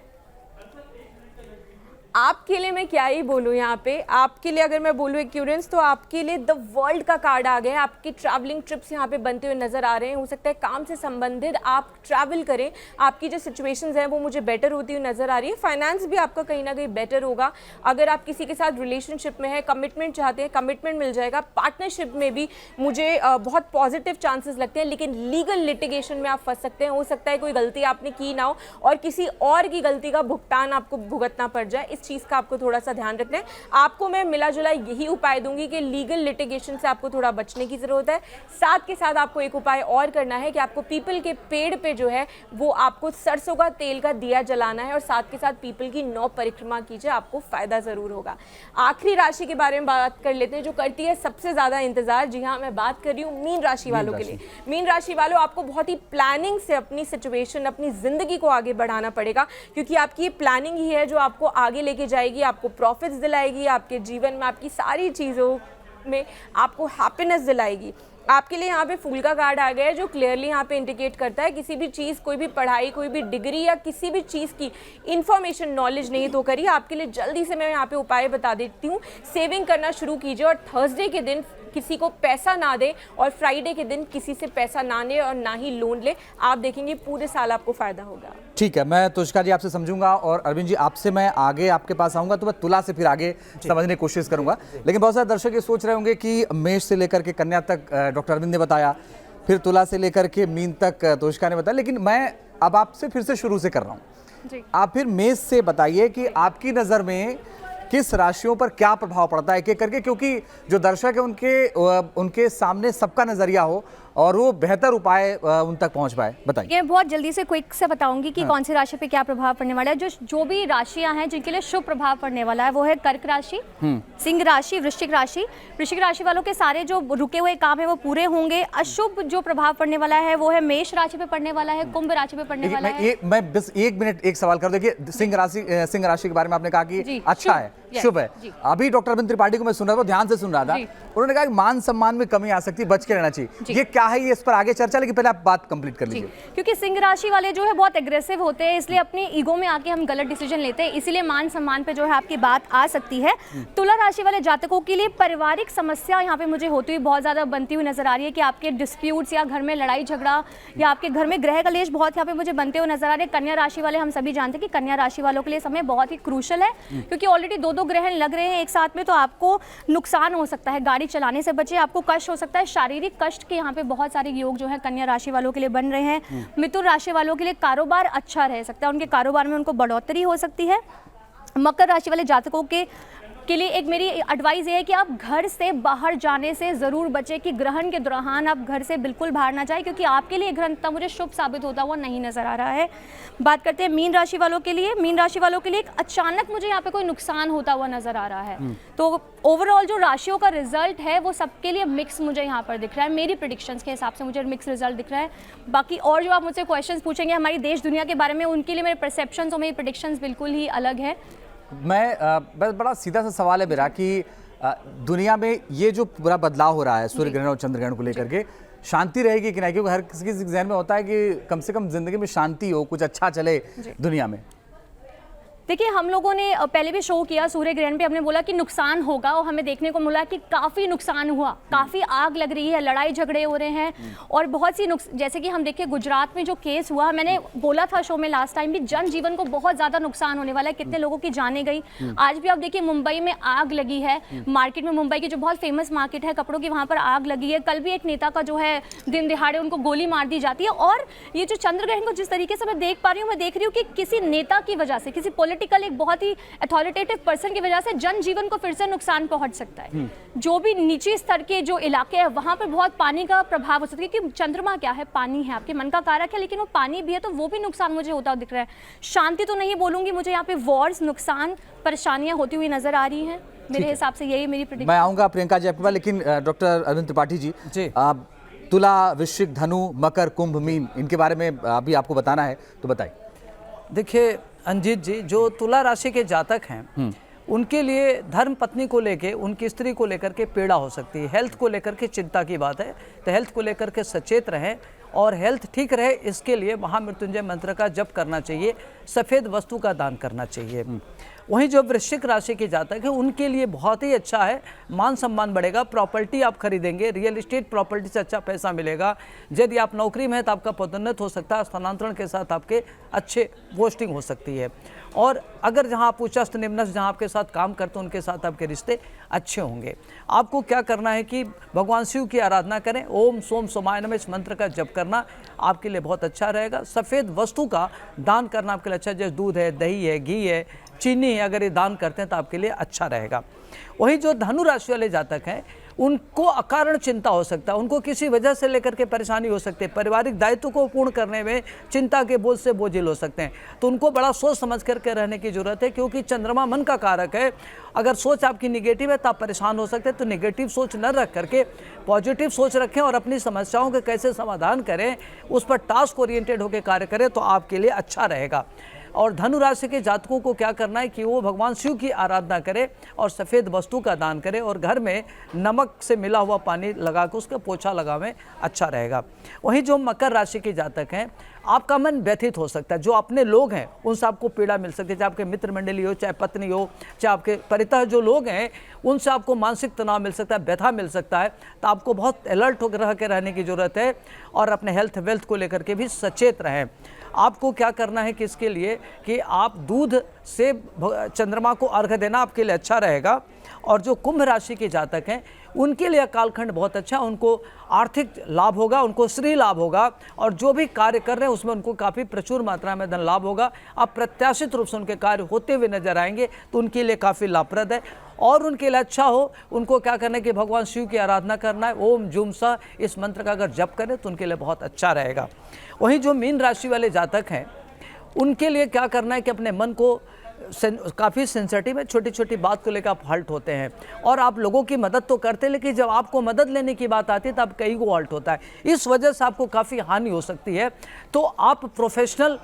आपके लिए मैं क्या ही बोलूँ यहाँ पे, आपके लिए अगर मैं बोलूँ एक्यूरेंस, तो आपके लिए द वर्ल्ड का कार्ड आ गया है। आपकी ट्रैवलिंग ट्रिप्स यहाँ पे बनते हुए नज़र आ रहे हैं। हो सकता है काम से संबंधित आप ट्रैवल करें, आपकी जो सिचुएशंस हैं वो मुझे बेटर होती हुई नज़र आ रही है। फाइनेंस भी आपका कहीं ना कहीं बेटर होगा। अगर आप किसी के साथ रिलेशनशिप में है, कमिटमेंट चाहते हैं, कमिटमेंट मिल जाएगा। पार्टनरशिप में भी मुझे बहुत पॉजिटिव चांसेस लगते हैं, लेकिन लीगल लिटिगेशन में आप फंस सकते हैं। हो सकता है कोई गलती आपने की ना हो और किसी और की गलती का भुगतान आपको भुगतना पड़ जाए। इस चीज़ का आपको थोड़ा सा ध्यान रखना है। आपको मैं मिला जुला यही उपाय दूंगी कि लीगल लिटिगेशन से आपको थोड़ा बचने की जरूरत है। साथ के साथ आपको एक उपाय और करना है कि आपको पीपल के पेड़ पे जो है वो आपको सरसों का तेल का दिया जलाना है और साथ के साथ पीपल की 9 परिक्रमा कीजिए, आपको फायदा जरूर होगा। आखिरी राशि के बारे में बात कर लेते हैं जो करती है सबसे ज्यादा इंतजार। जी हाँ, मैं बात कर रही हूँ मीन राशि वालों के लिए। मीन राशि वालों, आपको बहुत ही प्लानिंग से अपनी सिचुएशन, अपनी जिंदगी को आगे बढ़ाना पड़ेगा, क्योंकि आपकी ये प्लानिंग ही है जो आपको आगे लेके जाएगी, आपको प्रॉफिट्स दिलाएगी, आपके जीवन में आपकी सारी चीज़ों में आपको हैप्पीनेस दिलाएगी। आपके लिए यहाँ पे फूल का कार्ड आ गया है जो क्लियरली यहाँ पे इंडिकेट करता है किसी भी चीज़, कोई भी पढ़ाई, कोई भी डिग्री या किसी भी चीज़ की इंफॉर्मेशन, नॉलेज नहीं तो करिए। आपके लिए जल्दी से मैं यहाँ पे उपाय बता देती हूँ। सेविंग करना शुरू कीजिए और थर्सडे के दिन किसी को पैसा ना दे और फ्राइडे के दिन किसी से पैसा ना ले और ना ही लोन ले। आप देखेंगे पूरे साल आपको फायदा होगा। ठीक है, मैं तुषका जी आपसे समझूंगा और अरविंद जी आपसे मैं आगे आपके पास आऊंगा तो मैं तुला से फिर आगे समझने की कोशिश करूंगा। लेकिन बहुत सारे दर्शक ये सोच रहे होंगे कि मेष से लेकर के कन्या तक डॉक्टर अरविंद ने बताया, फिर तुला से लेकर के मीन तक तुषका ने बताया, लेकिन मैं अब आपसे फिर से शुरू से कर रहा हूँ। आप फिर मेष से बताइए कि आपकी नज़र में किस राशियों पर क्या प्रभाव पड़ता है एक एक करके, क्योंकि जो दर्शक है उनके सामने सबका नजरिया हो और वो बेहतर उपाय उन तक पहुंच पाए। बताइए। मैं बहुत जल्दी से क्विक से बताऊंगी कि कौन सी राशि पे क्या प्रभाव पड़ने वाला है। जो भी राशियां हैं जिनके लिए शुभ प्रभाव पड़ने वाला है वो है कर्क राशि, सिंह राशि, वृश्चिक राशि। वृश्चिक राशि वालों के सारे जो रुके हुए काम है वो पूरे होंगे। अशुभ जो प्रभाव पड़ने वाला है वो है मेष राशि पे पड़ने वाला है, कुंभ राशि पे पड़ने वाला है। मैं बस 1 मिनट एक सवाल कर, देखिए सिंह राशि के बारे में आपने कहा कि अच्छा है, शुभ है। अभी डॉक्टर अरविंद त्रिपाठी को मैं सुन रहा था, ध्यान से सुन रहा था, उन्होंने कहा कि मान सम्मान में कमी आ सकती है, बच के रहना चाहिए। ये क्या है, ये इस पर आगे चर्चा, लेकिन पहले आप बात कंप्लीट कर लीजिए। क्योंकि सिंह राशि वाले जो है बहुत एग्रेसिव होते हैं, इसलिए अपनी ईगो में आके हम गलत डिसीजन लेते हैं, इसीलिए मान सम्मान पे जो है आपकी बात आ सकती है। तुला राशि वाले जातकों के लिए पारिवारिक समस्या यहाँ पे मुझे होती हुई बहुत ज्यादा बनती हुई नजर आ रही है कि आपके डिस्प्यूट्स या घर में लड़ाई झगड़ा या आपके घर में ग्रह कलेश बहुत यहाँ पे मुझे बनते हुए नजर आ रहे हैं। कन्या राशि वाले, हम सभी जानते हैं कि कन्या राशि वालों के लिए समय बहुत ही क्रूशल है, क्योंकि ऑलरेडी 2 ग्रहण लग रहे हैं एक साथ में, तो आपको नुकसान हो सकता है। गाड़ी चलाने से बचे, आपको कष्ट हो सकता है, शारीरिक कष्ट के यहाँ पे बहुत सारे योग जो है कन्या राशि वालों के लिए बन रहे हैं। मिथुन राशि वालों के लिए कारोबार अच्छा रह सकता है, उनके कारोबार में उनको बढ़ोतरी हो सकती है। मकर राशि वाले जातकों के लिए एक मेरी एडवाइस ये है कि आप घर से बाहर जाने से ज़रूर बचें, कि ग्रहण के दौरान आप घर से बिल्कुल बाहर ना जाए, क्योंकि आपके लिए ग्रहण तब मुझे शुभ साबित होता हुआ नहीं नज़र आ रहा है। बात करते हैं मीन राशि वालों के लिए। मीन राशि वालों के लिए एक अचानक मुझे यहाँ पे कोई नुकसान होता हुआ नज़र आ रहा है, तो ओवरऑल जो राशियों का रिजल्ट है वो सबके लिए मिक्स मुझे यहाँ पर दिख रहा है। मेरी प्रेडिक्शंस के हिसाब से मुझे मिक्स रिजल्ट दिख रहा है। बाकी और जो आप मुझसे क्वेश्चंस पूछेंगे हमारी देश दुनिया के बारे में, उनके लिए मेरे परसेप्शंस और मेरी प्रेडिक्शंस बिल्कुल ही अलग है। मैं बड़ा सीधा सा सवाल है मेरा कि दुनिया में ये जो पूरा बदलाव हो रहा है सूर्य ग्रहण और चंद्र ग्रहण को लेकर के, शांति रहेगी कि नहीं? क्योंकि हर किसी के जहन में होता है कि कम से कम जिंदगी में शांति हो, कुछ अच्छा चले दुनिया में। देखिए, हम लोगों ने पहले भी शो किया सूर्य ग्रहण पे, हमने बोला कि नुकसान होगा और हमें देखने को मिला कि काफ़ी नुकसान हुआ, काफ़ी आग लग रही है, लड़ाई झगड़े हो रहे हैं और बहुत सी जैसे कि हम देखिए गुजरात में जो केस हुआ, मैंने बोला था शो में लास्ट टाइम भी, जनजीवन को बहुत ज़्यादा नुकसान होने वाला है, कितने लोगों की जानें गई। आज भी आप देखिए मुंबई में आग लगी है, मार्केट में, मुंबई की जो बहुत फेमस मार्केट है कपड़ों की, वहाँ पर आग लगी है। कल भी एक नेता का जो है दिन दिहाड़े उनको गोली मार दी जाती है। और ये जो चंद्र ग्रहण को जिस तरीके से मैं देख पा रही हूँ, मैं देख रही हूँ कि किसी नेता की वजह से, किसी पॉलिटिकल एक बहुत ही अथॉरिटेटिव पर्सन की वजह से जनजीवन को फिर से नुकसान पहुंच सकता है। जो भी नीचे स्तर के जो इलाके हैं वहां पर बहुत पानी का प्रभाव हो सकता है, क्योंकि चंद्रमा क्या है, पानी है, आपके मन का कारक है, लेकिन वो पानी भी है, तो वो भी नुकसान मुझे होता दिख रहा है। शांति तो नहीं बोलूंगी, मुझे यहाँ पे वॉर्स, नुकसान, परेशानियां होती हुई नजर आ रही हैं। मेरे हिसाब से यही मेरी प्रेडिक्शन। मैं आऊंगा प्रियंका जी आपके पास, लेकिन डॉक्टर अरविंद त्रिपाठी जी, तुला, वृश्चिक, धनु, मकर, कुंभ, मीन, इनके बारे में अभी आपको बताना है, तो बताइए। देखिए अंजीत जी, जो तुला राशि के जातक हैं उनके लिए धर्म पत्नी को लेके, उनकी स्त्री को लेकर के पीड़ा हो सकती है। हेल्थ को लेकर के चिंता की बात है, तो हेल्थ को लेकर के सचेत रहें और हेल्थ ठीक रहे इसके लिए महामृत्युंजय मंत्र का जप करना चाहिए, सफ़ेद वस्तु का दान करना चाहिए। वहीं जो वृश्चिक राशि के जातक है उनके लिए बहुत ही अच्छा है, मान सम्मान बढ़ेगा, प्रॉपर्टी आप खरीदेंगे, रियल एस्टेट प्रॉपर्टी से अच्छा पैसा मिलेगा। यदि आप नौकरी में है तो आपका पदोन्नत हो सकता है, स्थानांतरण के साथ आपके अच्छे पोस्टिंग हो सकती है। और अगर जहां आप उच्चस्थ निम्नस्थ जहां आपके साथ काम करते हैं उनके साथ आपके रिश्ते अच्छे होंगे। आपको क्या करना है कि भगवान शिव की आराधना करें, ओम सोम सोमाय नमः इस मंत्र का जप करना आपके लिए बहुत अच्छा रहेगा। सफ़ेद वस्तु का दान करना आपके लिए अच्छा, जैसे दूध है, दही है, घी है, चीनी है, अगर ये दान करते हैं तो आपके लिए अच्छा रहेगा। वहीं जो धनु राशि वाले जातक हैं उनको अकारण चिंता हो सकता है, उनको किसी वजह से लेकर के परेशानी हो सकती है, पारिवारिक दायित्व को पूर्ण करने में चिंता के बोझ से बोझिल हो सकते हैं। तो उनको बड़ा सोच समझ करके रहने की जरूरत है, क्योंकि चंद्रमा मन का कारक है। अगर सोच आपकी निगेटिव है तो आप परेशान हो सकते हैं, तो निगेटिव सोच न रख करके पॉजिटिव सोच रखें और अपनी समस्याओं के कैसे समाधान करें उस पर टास्क ओरिएंटेड होकर कार्य करें तो आपके लिए अच्छा रहेगा। और धनु राशि के जातकों को क्या करना है कि वो भगवान शिव की आराधना करें और सफ़ेद वस्तु का दान करें और घर में नमक से मिला हुआ पानी लगा कर उसका पोछा लगावें, अच्छा रहेगा। वहीं जो मकर राशि के जातक हैं, आपका मन व्यथित हो सकता है, जो अपने लोग हैं उनसे आपको पीड़ा मिल सकती है, चाहे आपके मित्र मंडली हो, चाहे पत्नी हो, चाहे आपके परितः जो लोग हैं उनसे आपको मानसिक तनाव मिल सकता है, व्यथा मिल सकता है। तो आपको बहुत अलर्ट होकर रह के रहने की ज़रूरत है और अपने हेल्थ वेल्थ को लेकर के भी सचेत रहें। आपको क्या करना है कि इसके लिए कि आप दूध से चंद्रमा को अर्घ्य देना आपके लिए अच्छा रहेगा। और जो कुंभ राशि के जातक हैं उनके लिए कालखंड बहुत अच्छा, उनको आर्थिक लाभ होगा, उनको श्री लाभ होगा और जो भी कार्य कर रहे हैं उसमें उनको काफ़ी प्रचुर मात्रा में धन लाभ होगा। आप प्रत्याशित रूप से उनके कार्य होते हुए नजर आएंगे तो उनके लिए काफ़ी लाभप्रद है। और उनके लिए अच्छा हो, उनको क्या करना है कि भगवान शिव की आराधना करना है, ओम जुम सा इस मंत्र का अगर जप करें तो उनके लिए बहुत अच्छा रहेगा। वहीं जो मीन राशि वाले जातक हैं उनके लिए क्या करना है कि अपने मन को काफ़ी सेंसिटिव है, छोटी छोटी बात को लेकर आप हल्ट होते हैं और आप लोगों की मदद तो करते हैं, लेकिन जब आपको मदद लेने की बात आती है तो आप कहीं को हल्ट होता है, इस वजह से आपको काफ़ी हानि हो सकती है। तो आप प्रोफेशनल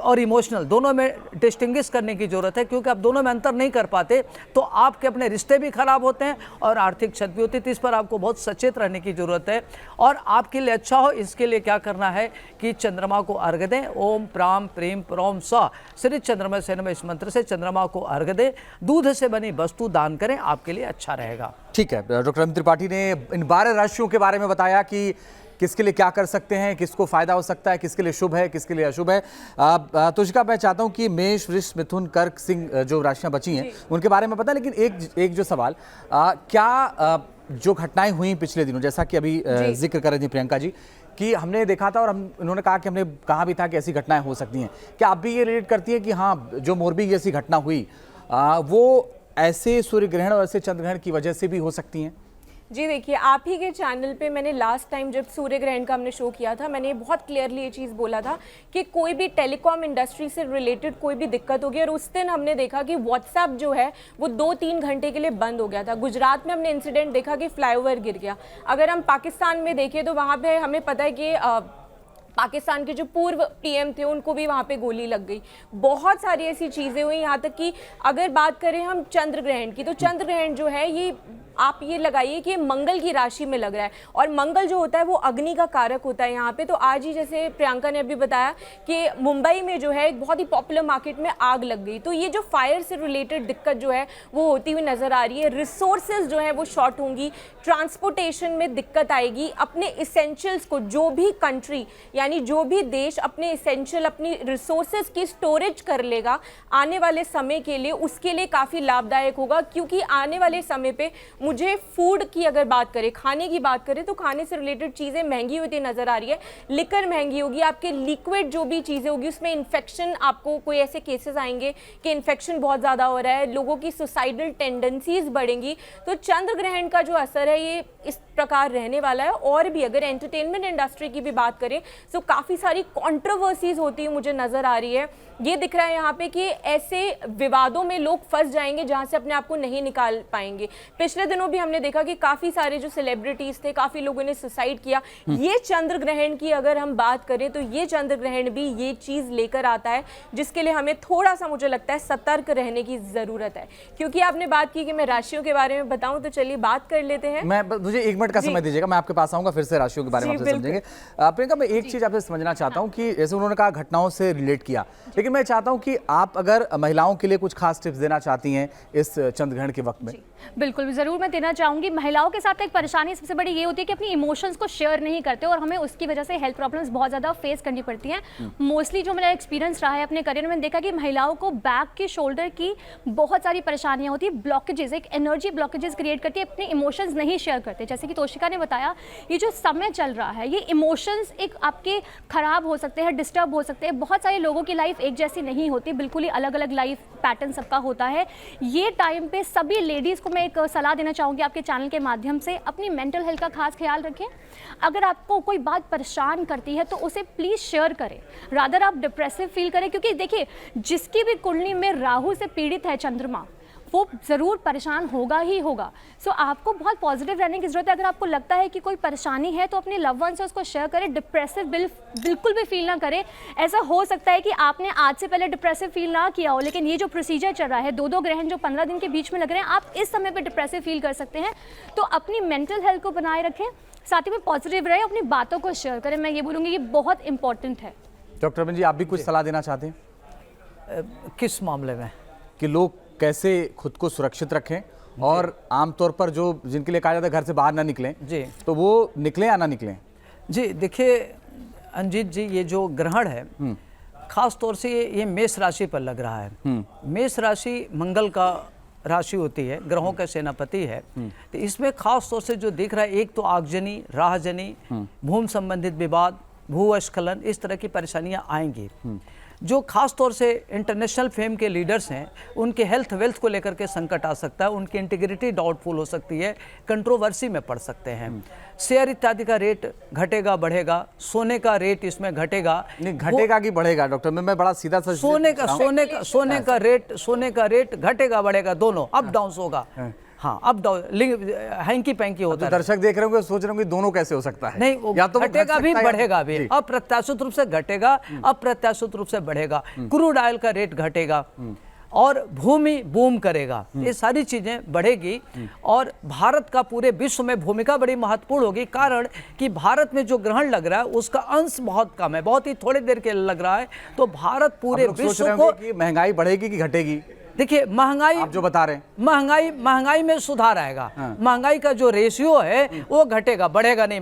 और इमोशनल दोनों में डिस्टिंग्विश करने की ज़रूरत है, क्योंकि आप दोनों में अंतर नहीं कर पाते तो आपके अपने रिश्ते भी खराब होते हैं और आर्थिक क्षति भी होती है। तो इस पर आपको बहुत सचेत रहने की ज़रूरत है। और आपके लिए अच्छा हो इसके लिए क्या करना है कि चंद्रमा को अर्घ्य दें, ओम प्राम प्रेम प्रोम स श्री चंद्रमा से नमः इस मंत्र से चंद्रमा को अर्घ्य दें, दूध से बनी वस्तु दान करें, आपके लिए अच्छा रहेगा। ठीक है, डॉक्टर अरविंद त्रिपाठी ने इन 12 राशियों के बारे में बताया कि किसके लिए क्या कर सकते हैं, किसको फायदा हो सकता है, किसके लिए शुभ है, किसके लिए अशुभ है। तुझका मैं चाहता हूं कि मेष, वृष, मिथुन, कर्क, सिंह जो राशियां बची हैं उनके बारे में पता, लेकिन एक जो सवाल, क्या जो घटनाएं हुई पिछले दिनों, जैसा कि अभी जिक्र कर रही थी प्रियंका जी कि हमने देखा था और उन्होंने कहा कि हमने कहा भी था कि ऐसी घटनाएं हो सकती हैं, क्या आप भी ये रिलेट करती हैं कि हाँ जो मोरबी जैसी घटना हुई वो ऐसे सूर्य ग्रहण और ऐसे चंद्र ग्रहण की वजह से भी हो सकती हैं? जी देखिए, आप ही के चैनल पे मैंने लास्ट टाइम जब सूर्य ग्रहण का हमने शो किया था, मैंने बहुत क्लियरली ये चीज़ बोला था कि कोई भी टेलीकॉम इंडस्ट्री से रिलेटेड कोई भी दिक्कत होगी। और उस दिन हमने देखा कि व्हाट्सएप जो है वो 2-3 घंटे के लिए बंद हो गया था। गुजरात में हमने इंसिडेंट देखा कि फ्लाईओवर गिर गया। अगर हम पाकिस्तान में देखें तो वहाँ पर हमें पता है कि पाकिस्तान के जो पूर्व पीएम थे उनको भी वहाँ पे गोली लग गई। बहुत सारी ऐसी चीज़ें हुई, यहाँ तक कि अगर बात करें हम चंद्र ग्रहण की, तो चंद्र ग्रहण जो है ये आप ये लगाइए कि मंगल की राशि में लग रहा है, और मंगल जो होता है वो अग्नि का कारक होता है यहाँ पे। तो आज ही जैसे प्रियंका ने अभी बताया कि मुंबई में जो है एक बहुत ही पॉपुलर मार्केट में आग लग गई, तो ये जो फायर से रिलेटेड दिक्कत जो है वो होती हुई नजर आ रही है। रिसोर्सेज जो है वो शॉर्ट होंगी, ट्रांसपोर्टेशन में दिक्कत आएगी, अपने इसेंशियल्स को जो भी कंट्री यानी जो भी देश अपने इसेंशियल अपनी रिसोर्सेज की स्टोरेज कर लेगा आने वाले समय के लिए, उसके लिए काफ़ी लाभदायक होगा। क्योंकि आने वाले समय पे मुझे फूड की अगर बात करें, खाने की बात करें, तो खाने से रिलेटेड चीज़ें महंगी होती नजर आ रही है। लिकर महंगी होगी, आपके लिक्विड जो भी चीज़ें होगी उसमें इन्फेक्शन, आपको कोई ऐसे केसेस आएंगे कि इन्फेक्शन बहुत ज़्यादा हो रहा है, लोगों की सुसाइडल टेंडेंसीज बढ़ेंगी। तो चंद्र ग्रहण का जो असर है ये इस प्रकार रहने वाला है। और भी अगर एंटरटेनमेंट इंडस्ट्री की भी बात करें तो काफ़ी सारी कॉन्ट्रोवर्सीज होती हुई मुझे नज़र आ रही है। ये दिख रहा है यहाँ पे कि ऐसे विवादों में लोग फंस जाएंगे जहाँ से अपने आप को नहीं निकाल पाएंगे। पिछले दिनों भी हमने देखा कि काफ़ी सारे जो सेलिब्रिटीज़ थे, काफ़ी लोगों ने सुसाइड किया। ये चंद्र ग्रहण की अगर हम बात करें तो ये चंद्र ग्रहण भी ये चीज़ लेकर आता है, जिसके लिए हमें थोड़ा सा मुझे लगता है सतर्क रहने की ज़रूरत है। क्योंकि आपने बात की कि मैं राशियों के बारे में बताऊँ, तो चलिए बात कर लेते हैं। मुझे 1 मिनट का समय दीजिएगा, मैं आपके पास आऊंगा, फिर से राशियों के बारे में आपसे समझेंगे। प्रियंका, मैं एक चीज़ आपसे समझना चाहता हूँ कि जैसे उन्होंने कहा घटनाओं से रिलेट किया, लेकिन मैं चाहता हूँ कि आप अगर महिलाओं के लिए कुछ खास टिप्स देना चाहती हैं इस चंद्र ग्रहण के वक्त में। बिल्कुल ज़रूर मैं देना चाहूँगी। महिलाओं के साथ एक परेशानी सबसे बड़ी ये होती है कि अपनी इमोशंस को शेयर नहीं करते और हमें उसकी वजह से हेल्थ प्रॉब्लम्स बहुत ज़्यादा फेस करनी पड़ती हैं। मोस्टली जो मेरा एक्सपीरियंस रहा है अपने करियर में, देखा कि महिलाओं को बैक की, शोल्डर की बहुत सारी परेशानियाँ होती है, ब्लॉकेजेस, एक एनर्जी ब्लॉकेजेस क्रिएट करती है, अपने इमोशंस नहीं शेयर करते। जैसे कि तोशिका ने बताया, ये जो समय चल रहा है ये इमोशंस एक आपके ख़राब हो सकते हैं, डिस्टर्ब हो सकते हैं। बहुत सारे लोगों की लाइफ एक जैसी नहीं होती, बिल्कुल ही अलग अलग लाइफ पैटर्न सबका होता है। ये टाइम पे सभी लेडीज़ को मैं एक सलाह देना चाहूँगी आपके चैनल के माध्यम से, अपनी मेंटल हेल्थ का खास ख्याल रखें। अगर आपको कोई बात परेशान करती है तो उसे प्लीज़ शेयर करें, रादर आप डिप्रेसिव फील करें। क्योंकि देखिए, जिसकी भी कुंडली में राहु से पीड़ित है चंद्रमा, वो ज़रूर परेशान होगा ही होगा। सो आपको बहुत पॉजिटिव रहने की ज़रूरत है। अगर आपको लगता है कि कोई परेशानी है तो अपने लव वन से उसको शेयर करें, डिप्रेसिव बिल्कुल भी फील ना करें। ऐसा हो सकता है कि आपने आज से पहले डिप्रेसिव फील ना किया हो, लेकिन ये जो प्रोसीजर चल रहा है, 2-2 ग्रहण जो 15 दिन के बीच में लग रहे हैं, आप इस समय पर डिप्रेसिव फील कर सकते हैं। तो अपनी मेंटल हेल्थ को बनाए रखें, साथ ही में पॉजिटिव रहे, अपनी बातों को शेयर करें। मैं ये बोलूँगी ये बहुत इंपॉर्टेंट है। डॉक्टर अरविंद जी, आप भी कुछ सलाह देना चाहते हैं? किस मामले में? कि लोग कैसे खुद को सुरक्षित रखें और आमतौर पर जो जिनके लिए कहा जाता है घर से बाहर ना निकलें, जी, तो वो निकलें या ना निकलें? जी देखिए अंजित जी, ये जो ग्रहण है खास तौर से ये मेष राशि पर लग रहा है। मेष राशि मंगल का राशि होती है, ग्रहों का सेनापति है। तो इसमें खास तौर से जो दिख रहा है, एक तो आगजनी, राहजनी, भूमि संबंधित विवाद, भूस्खलन, इस तरह की परेशानियां आएंगी। जो खास तौर से इंटरनेशनल फेम के लीडर्स हैं, उनके हेल्थ वेल्थ को लेकर के संकट आ सकता है, उनकी इंटीग्रिटी डाउटफुल हो सकती है, कंट्रोवर्सी में पड़ सकते हैं। शेयर इत्यादि का रेट घटेगा बढ़ेगा, सोने का रेट इसमें घटेगा। नहीं, घटेगा कि बढ़ेगा डॉक्टर? मैं बड़ा सीधा सा सोने का रेट घटेगा बढ़ेगा, दोनों अप डाउन होगा। हाँ, अप डाउन हैंकी पैंकी होता है। दर्शक देख रहे होंगे, सोच रहे होंगे दोनों कैसे हो सकता है? नहीं, या तो घटेगा भी बढ़ेगा भी, अप्रत्याशित रूप से घटेगा, अप्रत्याशित रूप से बढ़ेगा। क्रूड ऑयल का रेट घटेगा और भूमि बूम करेगा, ये सारी चीजें बढ़ेगी। और भारत का पूरे विश्व में भूमिका बड़ी महत्वपूर्ण होगी, कारण कि भारत में जो ग्रहण लग रहा है उसका अंश बहुत कम है, बहुत ही थोड़ी देर के लिए लग रहा है। तो भारत पूरे विश्व को, महंगाई बढ़ेगी कि घटेगी? देखिए, महंगाई आप जो बता रहे हैं, महंगाई में सुधार आएगा। महंगाई का जो रेशियो है वो घटेगा, बढ़ेगा नहीं।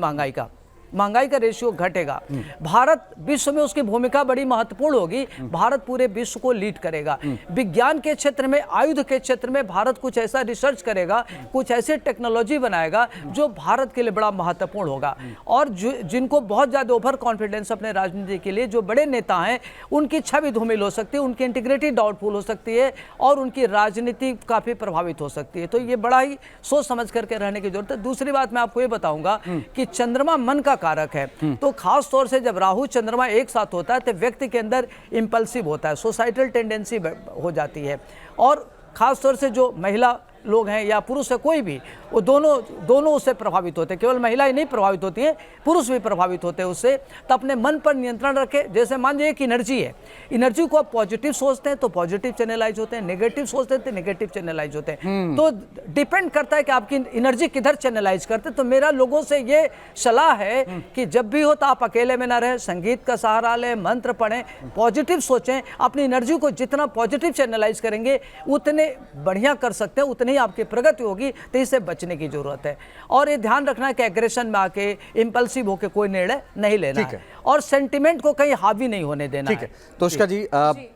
महंगाई का रेशियो घटेगा। भारत विश्व में उसकी भूमिका बड़ी महत्वपूर्ण होगी, भारत पूरे विश्व को लीड करेगा। विज्ञान के क्षेत्र में, आयुध के क्षेत्र में भारत कुछ ऐसा रिसर्च करेगा, कुछ ऐसे टेक्नोलॉजी बनाएगा जो भारत के लिए बड़ा महत्वपूर्ण होगा। और जिनको बहुत ज़्यादा ओवर कॉन्फिडेंस अपने राजनीति के लिए, जो बड़े नेता हैं, उनकी छवि धूमिल हो सकती है, उनकी इंटीग्रिटी डाउटफुल हो सकती है और उनकी राजनीति काफ़ी प्रभावित हो सकती है। तो ये बड़ा ही सोच समझ करके रहने की जरूरत है। दूसरी बात मैं आपको ये बताऊंगा कि चंद्रमा मन का कारक है। तो खास तौर से जब राहु चंद्रमा एक साथ होता है तो व्यक्ति के अंदर इंपल्सिव होता है, सोसाइटल टेंडेंसी हो जाती है। और खास तौर से जो महिला लोग हैं या पुरुष है कोई भी, वो दोनों उससे प्रभावित होते हैं। केवल महिलाएं नहीं प्रभावित होती हैं, पुरुष भी प्रभावित होते हैं उससे। तो अपने मन पर नियंत्रण रखें। जैसे मान लीजिए एक एनर्जी है, एनर्जी को आप पॉजिटिव सोचते हैं तो पॉजिटिव चैनलाइज होते हैं, नेगेटिव सोचते हैं तो नेगेटिव चैनलाइज होते हैं। तो डिपेंड करता है कि आपकी एनर्जी किधर चैनलाइज करते हैं। तो मेरा लोगों से ये सलाह है कि जब भी हो तो आप अकेले में ना रहें, संगीत का सहारा लें, मंत्र पढ़ें, पॉजिटिव सोचें। अपनी एनर्जी को जितना पॉजिटिव चैनलाइज करेंगे उतने बढ़िया कर सकते हैं, उतनी आपकी प्रगति होगी। तो इससे बचने की जरूरत है। और ये ध्यान रखना है कि एग्रेशन में आके इम्पल्सिव होकर कोई निर्णय नहीं लेना है और सेंटिमेंट को कहीं हावी नहीं होने देना है। ठीक है तोषिका जी,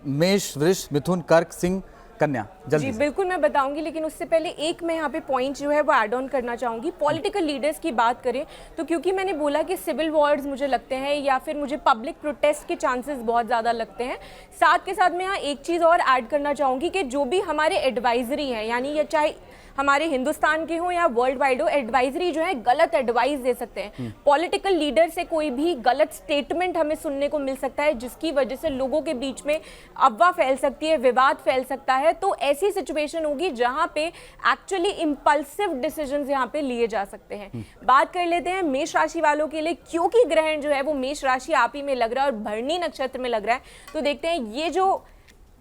मेष, वृष, मिथुन, कर्क, सिंह, कन्या, जल्दी जी बिल्कुल मैं बताऊंगी, लेकिन उससे पहले एक मैं यहाँ पे पॉइंट जो है वो ऐड ऑन करना चाहूँगी। पॉलिटिकल लीडर्स की बात करें तो क्योंकि मैंने बोला कि सिविल वॉर्स मुझे लगते हैं या फिर मुझे पब्लिक प्रोटेस्ट के चांसेस बहुत ज़्यादा लगते हैं। साथ के साथ मैं यहाँ एक चीज़ और ऐड करना चाहूँगी कि जो भी हमारे एडवाइजरी हैं, यानी ये चाहे हमारे हिंदुस्तान के हों या वर्ल्ड वाइड हो, एडवाइजरी जो है गलत एडवाइस दे सकते हैं। पॉलिटिकल लीडर से कोई भी गलत स्टेटमेंट हमें सुनने को मिल सकता है जिसकी वजह से लोगों के बीच में अफवाह फैल सकती है, विवाद फैल सकता है। तो ऐसी सिचुएशन होगी जहां पे एक्चुअली इंपल्सिव डिसीजंस यहां पे लिए जा सकते हैं। बात कर लेते हैं मेष राशि वालों के लिए, क्योंकि ग्रहण जो है वो मेष राशि आप ही में लग रहा है और भरणी नक्षत्र में लग रहा है। तो देखते हैं ये जो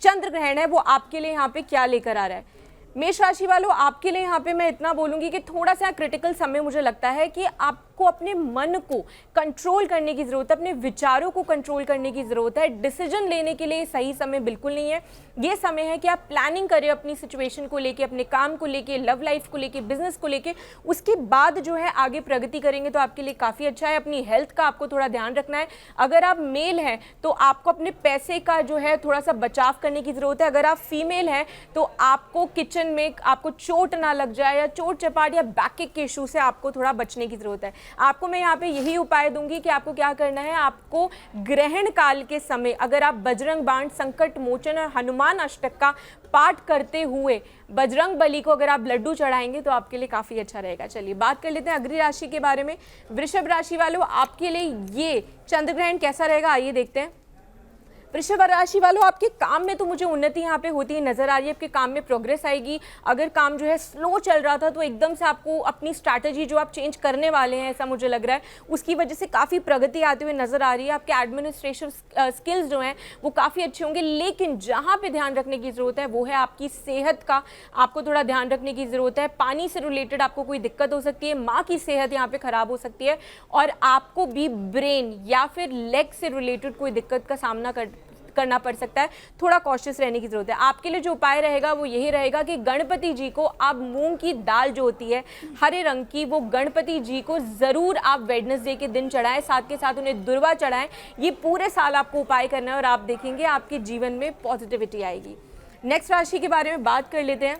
चंद्र ग्रहण है वो आपके लिए यहाँ पे क्या लेकर आ रहा है। मेष राशि वालों, आपके लिए यहाँ पे मैं इतना बोलूँगी कि थोड़ा सा क्रिटिकल समय मुझे लगता है कि आपको अपने मन को कंट्रोल करने की ज़रूरत है, अपने विचारों को कंट्रोल करने की ज़रूरत है। डिसीजन लेने के लिए सही समय बिल्कुल नहीं है। ये समय है कि आप प्लानिंग करें अपनी सिचुएशन को लेके, अपने काम को लेके, लव लाइफ को लेके, बिजनेस को लेके। उसके बाद जो है आगे प्रगति करेंगे तो आपके लिए काफ़ी अच्छा है। अपनी हेल्थ का आपको थोड़ा ध्यान रखना है। अगर आप मेल हैं तो आपको अपने पैसे का जो है थोड़ा सा बचाव करने की ज़रूरत है। अगर आप फीमेल हैं तो आपको किचन में आपको चोट ना लग जाए या चोट चपाट या बैक के इशू से आपको थोड़ा बचने की जरूरत है। आपको मैं यहाँ पे यही उपाय दूंगी कि आपको क्या करना है। आपको ग्रहण काल के समय अगर आप बजरंग बाण, संकट मोचन और हनुमान अष्टक का पाठ करते हुए बजरंग बली को अगर आप लड्डू चढ़ाएंगे तो आपके लिए काफी अच्छा रहेगा। चलिए बात कर लेते हैं अगली राशि के बारे में। वृषभ राशि वालों, आपके लिए ये चंद्र ग्रहण कैसा रहेगा, आइए देखते हैं। वृषभ राशि वालों, आपके काम में तो मुझे उन्नति यहाँ पे होती नजर आ रही है। आपके काम में प्रोग्रेस आएगी। अगर काम जो है स्लो चल रहा था तो एकदम से आपको अपनी स्ट्रैटेजी जो आप चेंज करने वाले हैं ऐसा मुझे लग रहा है, उसकी वजह से काफ़ी प्रगति आते हुए नजर आ रही है। आपके एडमिनिस्ट्रेशन स्किल्स जो हैं वो काफ़ी अच्छे होंगे। लेकिन जहाँ पे ध्यान रखने की ज़रूरत है वो है आपकी सेहत का। आपको थोड़ा ध्यान रखने की ज़रूरत है। पानी से रिलेटेड आपको कोई दिक्कत हो सकती है, माँ की सेहत यहाँ पे खराब हो सकती है और आपको भी ब्रेन या फिर लेग से रिलेटेड कोई दिक्कत का सामना करना पड़ सकता है। थोड़ा कॉशियस रहने की जरूरत है। आपके लिए जो उपाय रहेगा वो यही रहेगा कि गणपति जी को आप मूंग की दाल जो होती है हरे रंग की, वो गणपति जी को जरूर आप वेडनेसडे के दिन चढ़ाएं। साथ के साथ उन्हें दुर्वा चढ़ाएं। ये पूरे साल आपको उपाय करना है और आप देखेंगे आपके जीवन में पॉजिटिविटी आएगी। नेक्स्ट राशि के बारे में बात कर लेते हैं।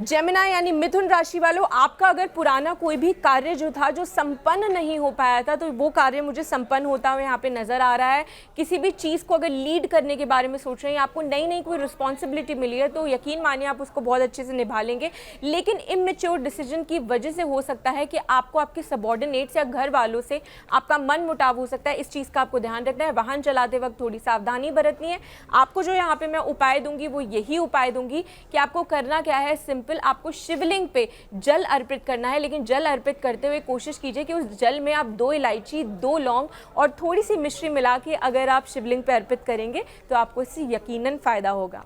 जेमिनी यानी मिथुन राशि वालों, आपका अगर पुराना कोई भी कार्य जो था जो संपन्न नहीं हो पाया था तो वो कार्य मुझे संपन्न होता हुआ यहाँ पे नजर आ रहा है। किसी भी चीज़ को अगर लीड करने के बारे में सोच रहे हैं, आपको नई नई कोई रिस्पॉन्सिबिलिटी मिली है तो यकीन मानिए आप उसको बहुत अच्छे से निभा लेंगे। लेकिन इमेच्योर डिसीजन की वजह से हो सकता है कि आपको आपके सबॉर्डिनेट्स या घर वालों से आपका मन मुटाव हो सकता है। इस चीज़ का आपको ध्यान रखना है। वाहन चलाते वक्त थोड़ी सावधानी बरतनी है। आपको जो यहाँ पे मैं उपाय दूंगी वो यही उपाय दूंगी कि आपको करना क्या है, आपको शिवलिंग पे जल अर्पित करना है। लेकिन जल अर्पित करते हुए कोशिश कीजिए कि उस जल में आप 2 इलायची, 2 लौंग और थोड़ी सी मिश्री मिला के अगर आप शिवलिंग पे अर्पित करेंगे तो आपको इससे यकीनन फायदा होगा।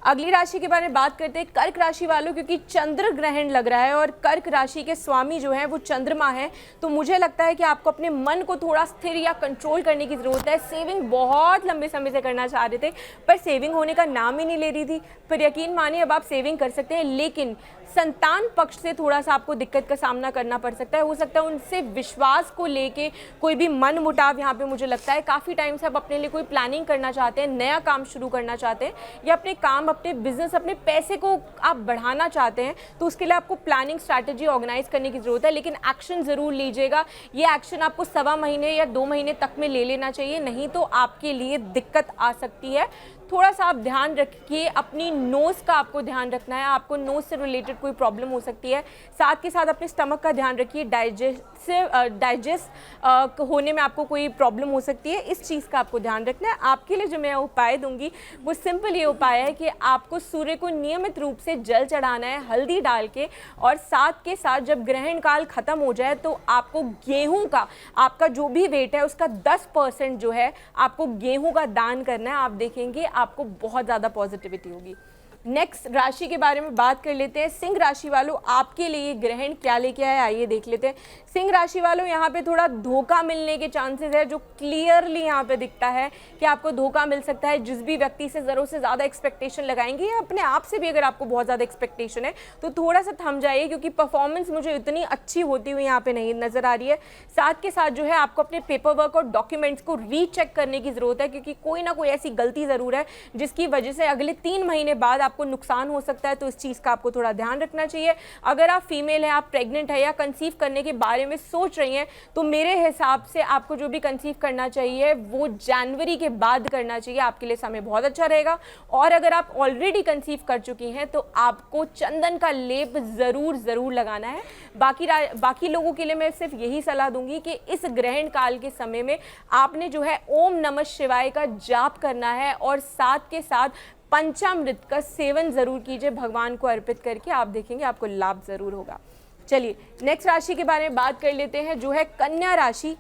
अगली राशि के बारे में बात करते हैं कर्क राशि वालों, क्योंकि चंद्र ग्रहण लग रहा है और कर्क राशि के स्वामी जो है वो चंद्रमा है। तो मुझे लगता है कि आपको अपने मन को थोड़ा स्थिर या कंट्रोल करने की ज़रूरत है। सेविंग बहुत लंबे समय से करना चाह रहे थे पर सेविंग होने का नाम ही नहीं ले रही थी, पर यकीन मानिए अब आप सेविंग कर सकते हैं। लेकिन संतान पक्ष से थोड़ा सा आपको दिक्कत का सामना करना पड़ सकता है। हो सकता है उनसे विश्वास को लेके कोई भी मन मुटाव यहाँ पे मुझे लगता है। काफ़ी टाइम से आप अपने लिए कोई प्लानिंग करना चाहते हैं, नया काम शुरू करना चाहते हैं या अपने काम, अपने बिजनेस, अपने पैसे को आप बढ़ाना चाहते हैं तो उसके लिए आपको प्लानिंग स्ट्रैटेजी ऑर्गेनाइज करने की ज़रूरत है। लेकिन एक्शन ज़रूर लीजिएगा। ये एक्शन आपको 1.25 महीने या 2 महीने तक में ले लेना चाहिए, नहीं तो आपके लिए दिक्कत आ सकती है। थोड़ा सा आप ध्यान रखिए, अपनी नोज़ का आपको ध्यान रखना है, आपको नोज़ से रिलेटेड कोई प्रॉब्लम हो सकती है। साथ के साथ अपने स्टमक का ध्यान रखिए, डाइजेस्ट होने में आपको कोई प्रॉब्लम हो सकती है, इस चीज़ का आपको ध्यान रखना है। आपके लिए जो मैं उपाय दूंगी वो सिंपल ये उपाय है कि आपको सूर्य को नियमित रूप से जल चढ़ाना है हल्दी डाल के, और साथ के साथ जब ग्रहण काल खत्म हो जाए तो आपको गेहूं का, आपका जो भी वेट है उसका 10% जो है आपको गेहूं का दान करना है। आप देखेंगे आपको बहुत ज़्यादा पॉजिटिविटी होगी। नेक्स्ट राशि के बारे में बात कर लेते हैं। सिंह राशि वालों, आपके लिए ग्रहण क्या लेके आया आइए देख लेते हैं। सिंह राशि वालों, यहाँ पे थोड़ा धोखा मिलने के चांसेस है, जो क्लियरली यहाँ पे दिखता है कि आपको धोखा मिल सकता है। जिस भी व्यक्ति से ज़रूर से ज़्यादा एक्सपेक्टेशन लगाएंगे, या अपने आप से भी अगर आपको बहुत ज़्यादा एक्सपेक्टेशन है तो थोड़ा सा थम जाइए, क्योंकि परफॉर्मेंस मुझे इतनी अच्छी होती हुई यहाँ पे नहीं नज़र आ रही है। साथ के साथ जो है आपको अपने पेपर वर्क और डॉक्यूमेंट्स को रीचेक करने की ज़रूरत है, क्योंकि कोई ना कोई ऐसी गलती ज़रूर है जिसकी वजह से अगले 3 महीने बाद आपको नुकसान हो सकता है। तो इस चीज़ का आपको थोड़ा ध्यान रखना चाहिए। अगर आप फीमेल हैं, आप प्रेग्नेंट है या कंसीव करने के बारे में सोच रही हैं, तो मेरे हिसाब से आपको जो भी कंसीव करना चाहिए वो जनवरी के बाद करना चाहिए, आपके लिए समय बहुत अच्छा रहेगा। और अगर आप ऑलरेडी कंसीव कर चुकी हैं तो आपको चंदन का लेप ज़रूर लगाना है। बाकी लोगों के लिए मैं सिर्फ यही सलाह दूंगी कि इस ग्रहण काल के समय में आपने जो है ओम नमः शिवाय का जाप करना है, और साथ के साथ पंचामृत का सेवन जरूर कीजिए भगवान को अर्पित करके। आप देखेंगे आपको लाभ जरूर होगा। चलिए नेक्स्ट राशि के बारे में बात कर लेते हैं, जो है कन्या राशि।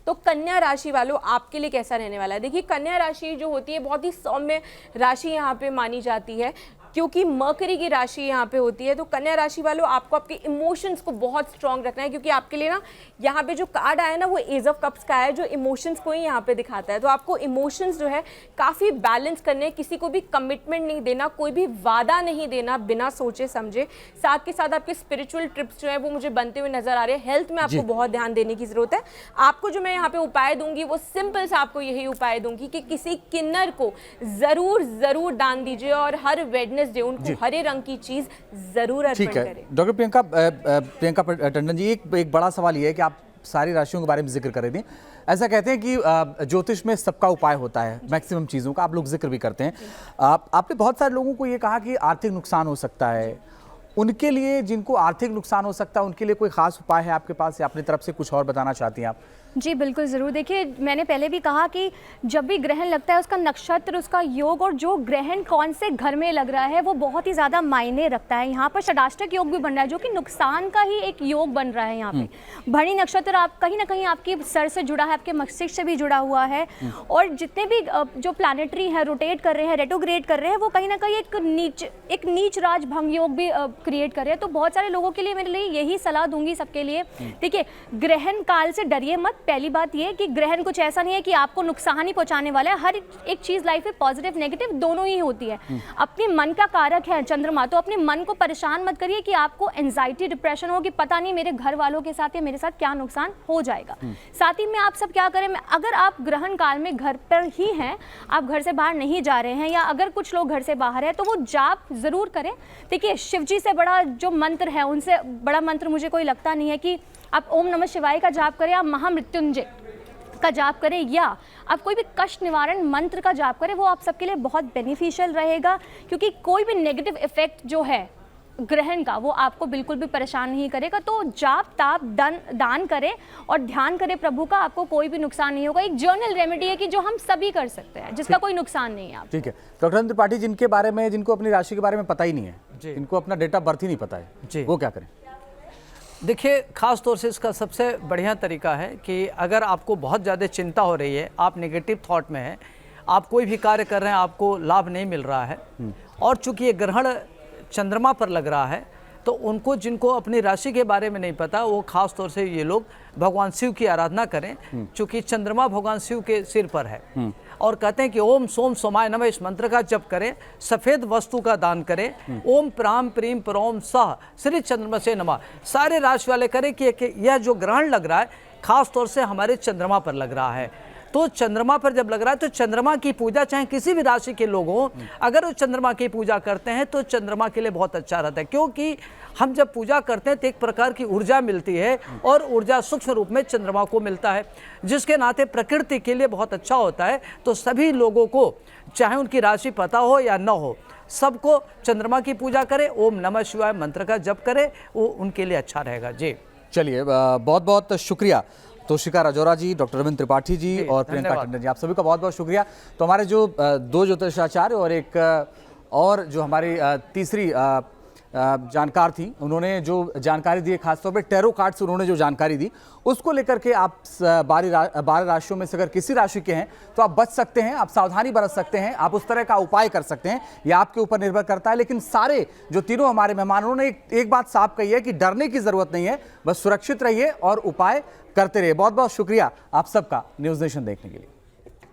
तो कन्या राशि वालों, आपके लिए कैसा रहने वाला है? देखिए, कन्या राशि जो होती है बहुत ही सौम्य राशि यहाँ पे मानी जाती है, क्योंकि मरकरी की राशि यहाँ पे होती है। तो कन्या राशि वालों, आपको आपके इमोशंस को बहुत स्ट्रांग रखना है, क्योंकि आपके लिए ना यहाँ पे जो कार्ड आया ना वो एज ऑफ कप्स का है, जो इमोशंस को ही यहाँ पे दिखाता है। तो आपको इमोशंस जो है काफ़ी बैलेंस करने हैं, किसी को भी कमिटमेंट नहीं देना, कोई भी वादा नहीं देना बिना सोचे समझे। साथ के साथ आपके स्पिरिचुअल ट्रिप्स जो है वो मुझे बनते हुए नजर आ रहे हैं। हेल्थ में आपको बहुत ध्यान देने की जरूरत है। आपको जो मैं यहाँ पे उपाय दूंगी वो सिंपल से आपको यही उपाय दूंगी कि किसी किन्नर को जरूर दान दीजिए, और हर वेडनेसडे उनको हरे रंग की चीज जरूर अर्पण करें। डॉक्टर प्रियंका टंडन जी, एक बड़ा सवाल ये है कि आप सारी राशियों के बारे में जिक्र कर रहे थे। ऐसा कहते हैं कि ज्योतिष में सबका उपाय होता है, मैक्सिमम चीज़ों का आप लोग जिक्र भी करते हैं। आपने बहुत सारे लोगों को ये कहा कि आर्थिक नुकसान हो सकता है, उनके लिए, जिनको आर्थिक नुकसान हो सकता है, उनके लिए कोई खास उपाय है आपके पास, या अपनी तरफ से कुछ और बताना चाहती हैं आप? जी बिल्कुल ज़रूर। देखिए, मैंने पहले भी कहा कि जब भी ग्रहण लगता है उसका नक्षत्र, उसका योग और जो ग्रहण कौन से घर में लग रहा है वो बहुत ही ज़्यादा मायने रखता है। यहाँ पर षडाष्टक योग भी बन रहा है, जो कि नुकसान का ही एक योग बन रहा है। यहाँ पे भरणी नक्षत्र आप कहीं ना कहीं आपकी सर से जुड़ा है, आपके मस्तिष्क से भी जुड़ा हुआ है, और जितने भी जो प्लानेटरी हैं रोटेट कर रहे हैं, रेट्रोग्रेड कर रहे हैं, वो कहीं ना कहीं एक नीच राज भंग योग भी क्रिएट कर रहे हैं। तो बहुत सारे लोगों के लिए मेरे लिए यही सलाह दूंगी सबके लिए। देखिए, ग्रहण काल से डरिए मत। पहली बात ये कि ग्रहण कुछ ऐसा नहीं है कि आपको नुकसान ही पहुंचाने वाला है। हर एक चीज लाइफ में पॉजिटिव नेगेटिव दोनों ही होती है। अपने मन का कारक है चंद्रमा, तो अपने मन को परेशान मत करिए कि आपको एंजाइटी डिप्रेशन हो कि पता नहीं मेरे घर वालों के साथ या मेरे साथ क्या नुकसान हो जाएगा। साथ ही में आप सब क्या करें, अगर आप ग्रहण काल में घर पर ही हैं, आप घर से बाहर नहीं जा रहे हैं, या अगर कुछ लोग घर से बाहर है, तो वो जाप जरूर करें। देखिए, शिव जी से बड़ा जो मंत्र है, उनसे बड़ा मंत्र मुझे कोई लगता नहीं है कि आप ओम नमः शिवाय का जाप करें, आप महामृत्युंजय का जाप करें, या आप कोई भी कष्ट निवारण मंत्र का जाप करें। वो आप सबके लिए बहुत बेनिफिशियल रहेगा, क्योंकि कोई भी नेगेटिव इफेक्ट जो है ग्रहण का वो आपको बिल्कुल भी परेशान नहीं करेगा। तो जाप ताप दान करें और ध्यान करें प्रभु का, आपको कोई भी नुकसान नहीं होगा। एक जर्नल रेमेडी है कि जो हम सभी कर सकते हैं, जिसका कोई नुकसान नहीं है। ठीक है डॉक्टर त्रिपाठी, जिनके बारे में, जिनको अपनी राशि के बारे में पता ही नहीं है, जिनको अपना डेट ऑफ बर्थ ही नहीं पता है, वो क्या करें? देखिए, ख़ास तौर से इसका सबसे बढ़िया तरीका है कि अगर आपको बहुत ज़्यादा चिंता हो रही है, आप नेगेटिव थॉट में हैं, आप कोई भी कार्य कर रहे हैं, आपको लाभ नहीं मिल रहा है, और चूंकि ये ग्रहण चंद्रमा पर लग रहा है, तो उनको, जिनको अपनी राशि के बारे में नहीं पता, वो खास तौर से ये लोग भगवान शिव की आराधना करें, चूंकि चंद्रमा भगवान शिव के सिर पर है। और कहते हैं कि ओम सोम सोमाय नमः, इस मंत्र का जप करें, सफ़ेद वस्तु का दान करें, ओम प्राम प्रीम प्रोम सह श्री चंद्रमा से नमः, सारे राशि वाले करें कि यह जो ग्रहण लग रहा है खास तौर से हमारे चंद्रमा पर लग रहा है। तो चंद्रमा पर जब लग रहा है तो चंद्रमा की पूजा चाहे किसी भी राशि के लोग हों, अगर वो चंद्रमा की पूजा करते हैं तो चंद्रमा के लिए बहुत अच्छा रहता है, क्योंकि हम जब पूजा करते हैं तो एक प्रकार की ऊर्जा मिलती है और ऊर्जा सूक्ष्म रूप में चंद्रमा को मिलता है, जिसके नाते प्रकृति के लिए बहुत अच्छा होता है। तो सभी लोगों को चाहे उनकी राशि पता हो या न हो, सबको चंद्रमा की पूजा करें, ओम नमः शिवाय मंत्र का जप करें, वो उनके लिए अच्छा रहेगा। जी चलिए, बहुत बहुत शुक्रिया तोशिका राजौरा जी, डॉक्टर रविंद्र त्रिपाठी जी और प्रियंका धन्यवाद। टंडन जी, आप सभी का बहुत बहुत शुक्रिया। तो हमारे जो दो ज्योतिषाचार्य और एक और जो हमारी तीसरी जानकार थी, उन्होंने जो जानकारी दी, खासतौर पे टैरो कार्ड से उन्होंने जो जानकारी दी, उसको लेकर के आप 12 राशियों में से अगर किसी राशि के हैं तो आप बच सकते हैं, आप सावधानी बरत सकते हैं, आप उस तरह का उपाय कर सकते हैं, ये आपके ऊपर निर्भर करता है। लेकिन सारे जो तीनों हमारे मेहमान, उन्होंने एक बात साफ कही है कि डरने की जरूरत नहीं है, बस सुरक्षित रहिए और उपाय करते रहिए। बहुत बहुत शुक्रिया आप सबका न्यूज़ नेशन देखने के लिए।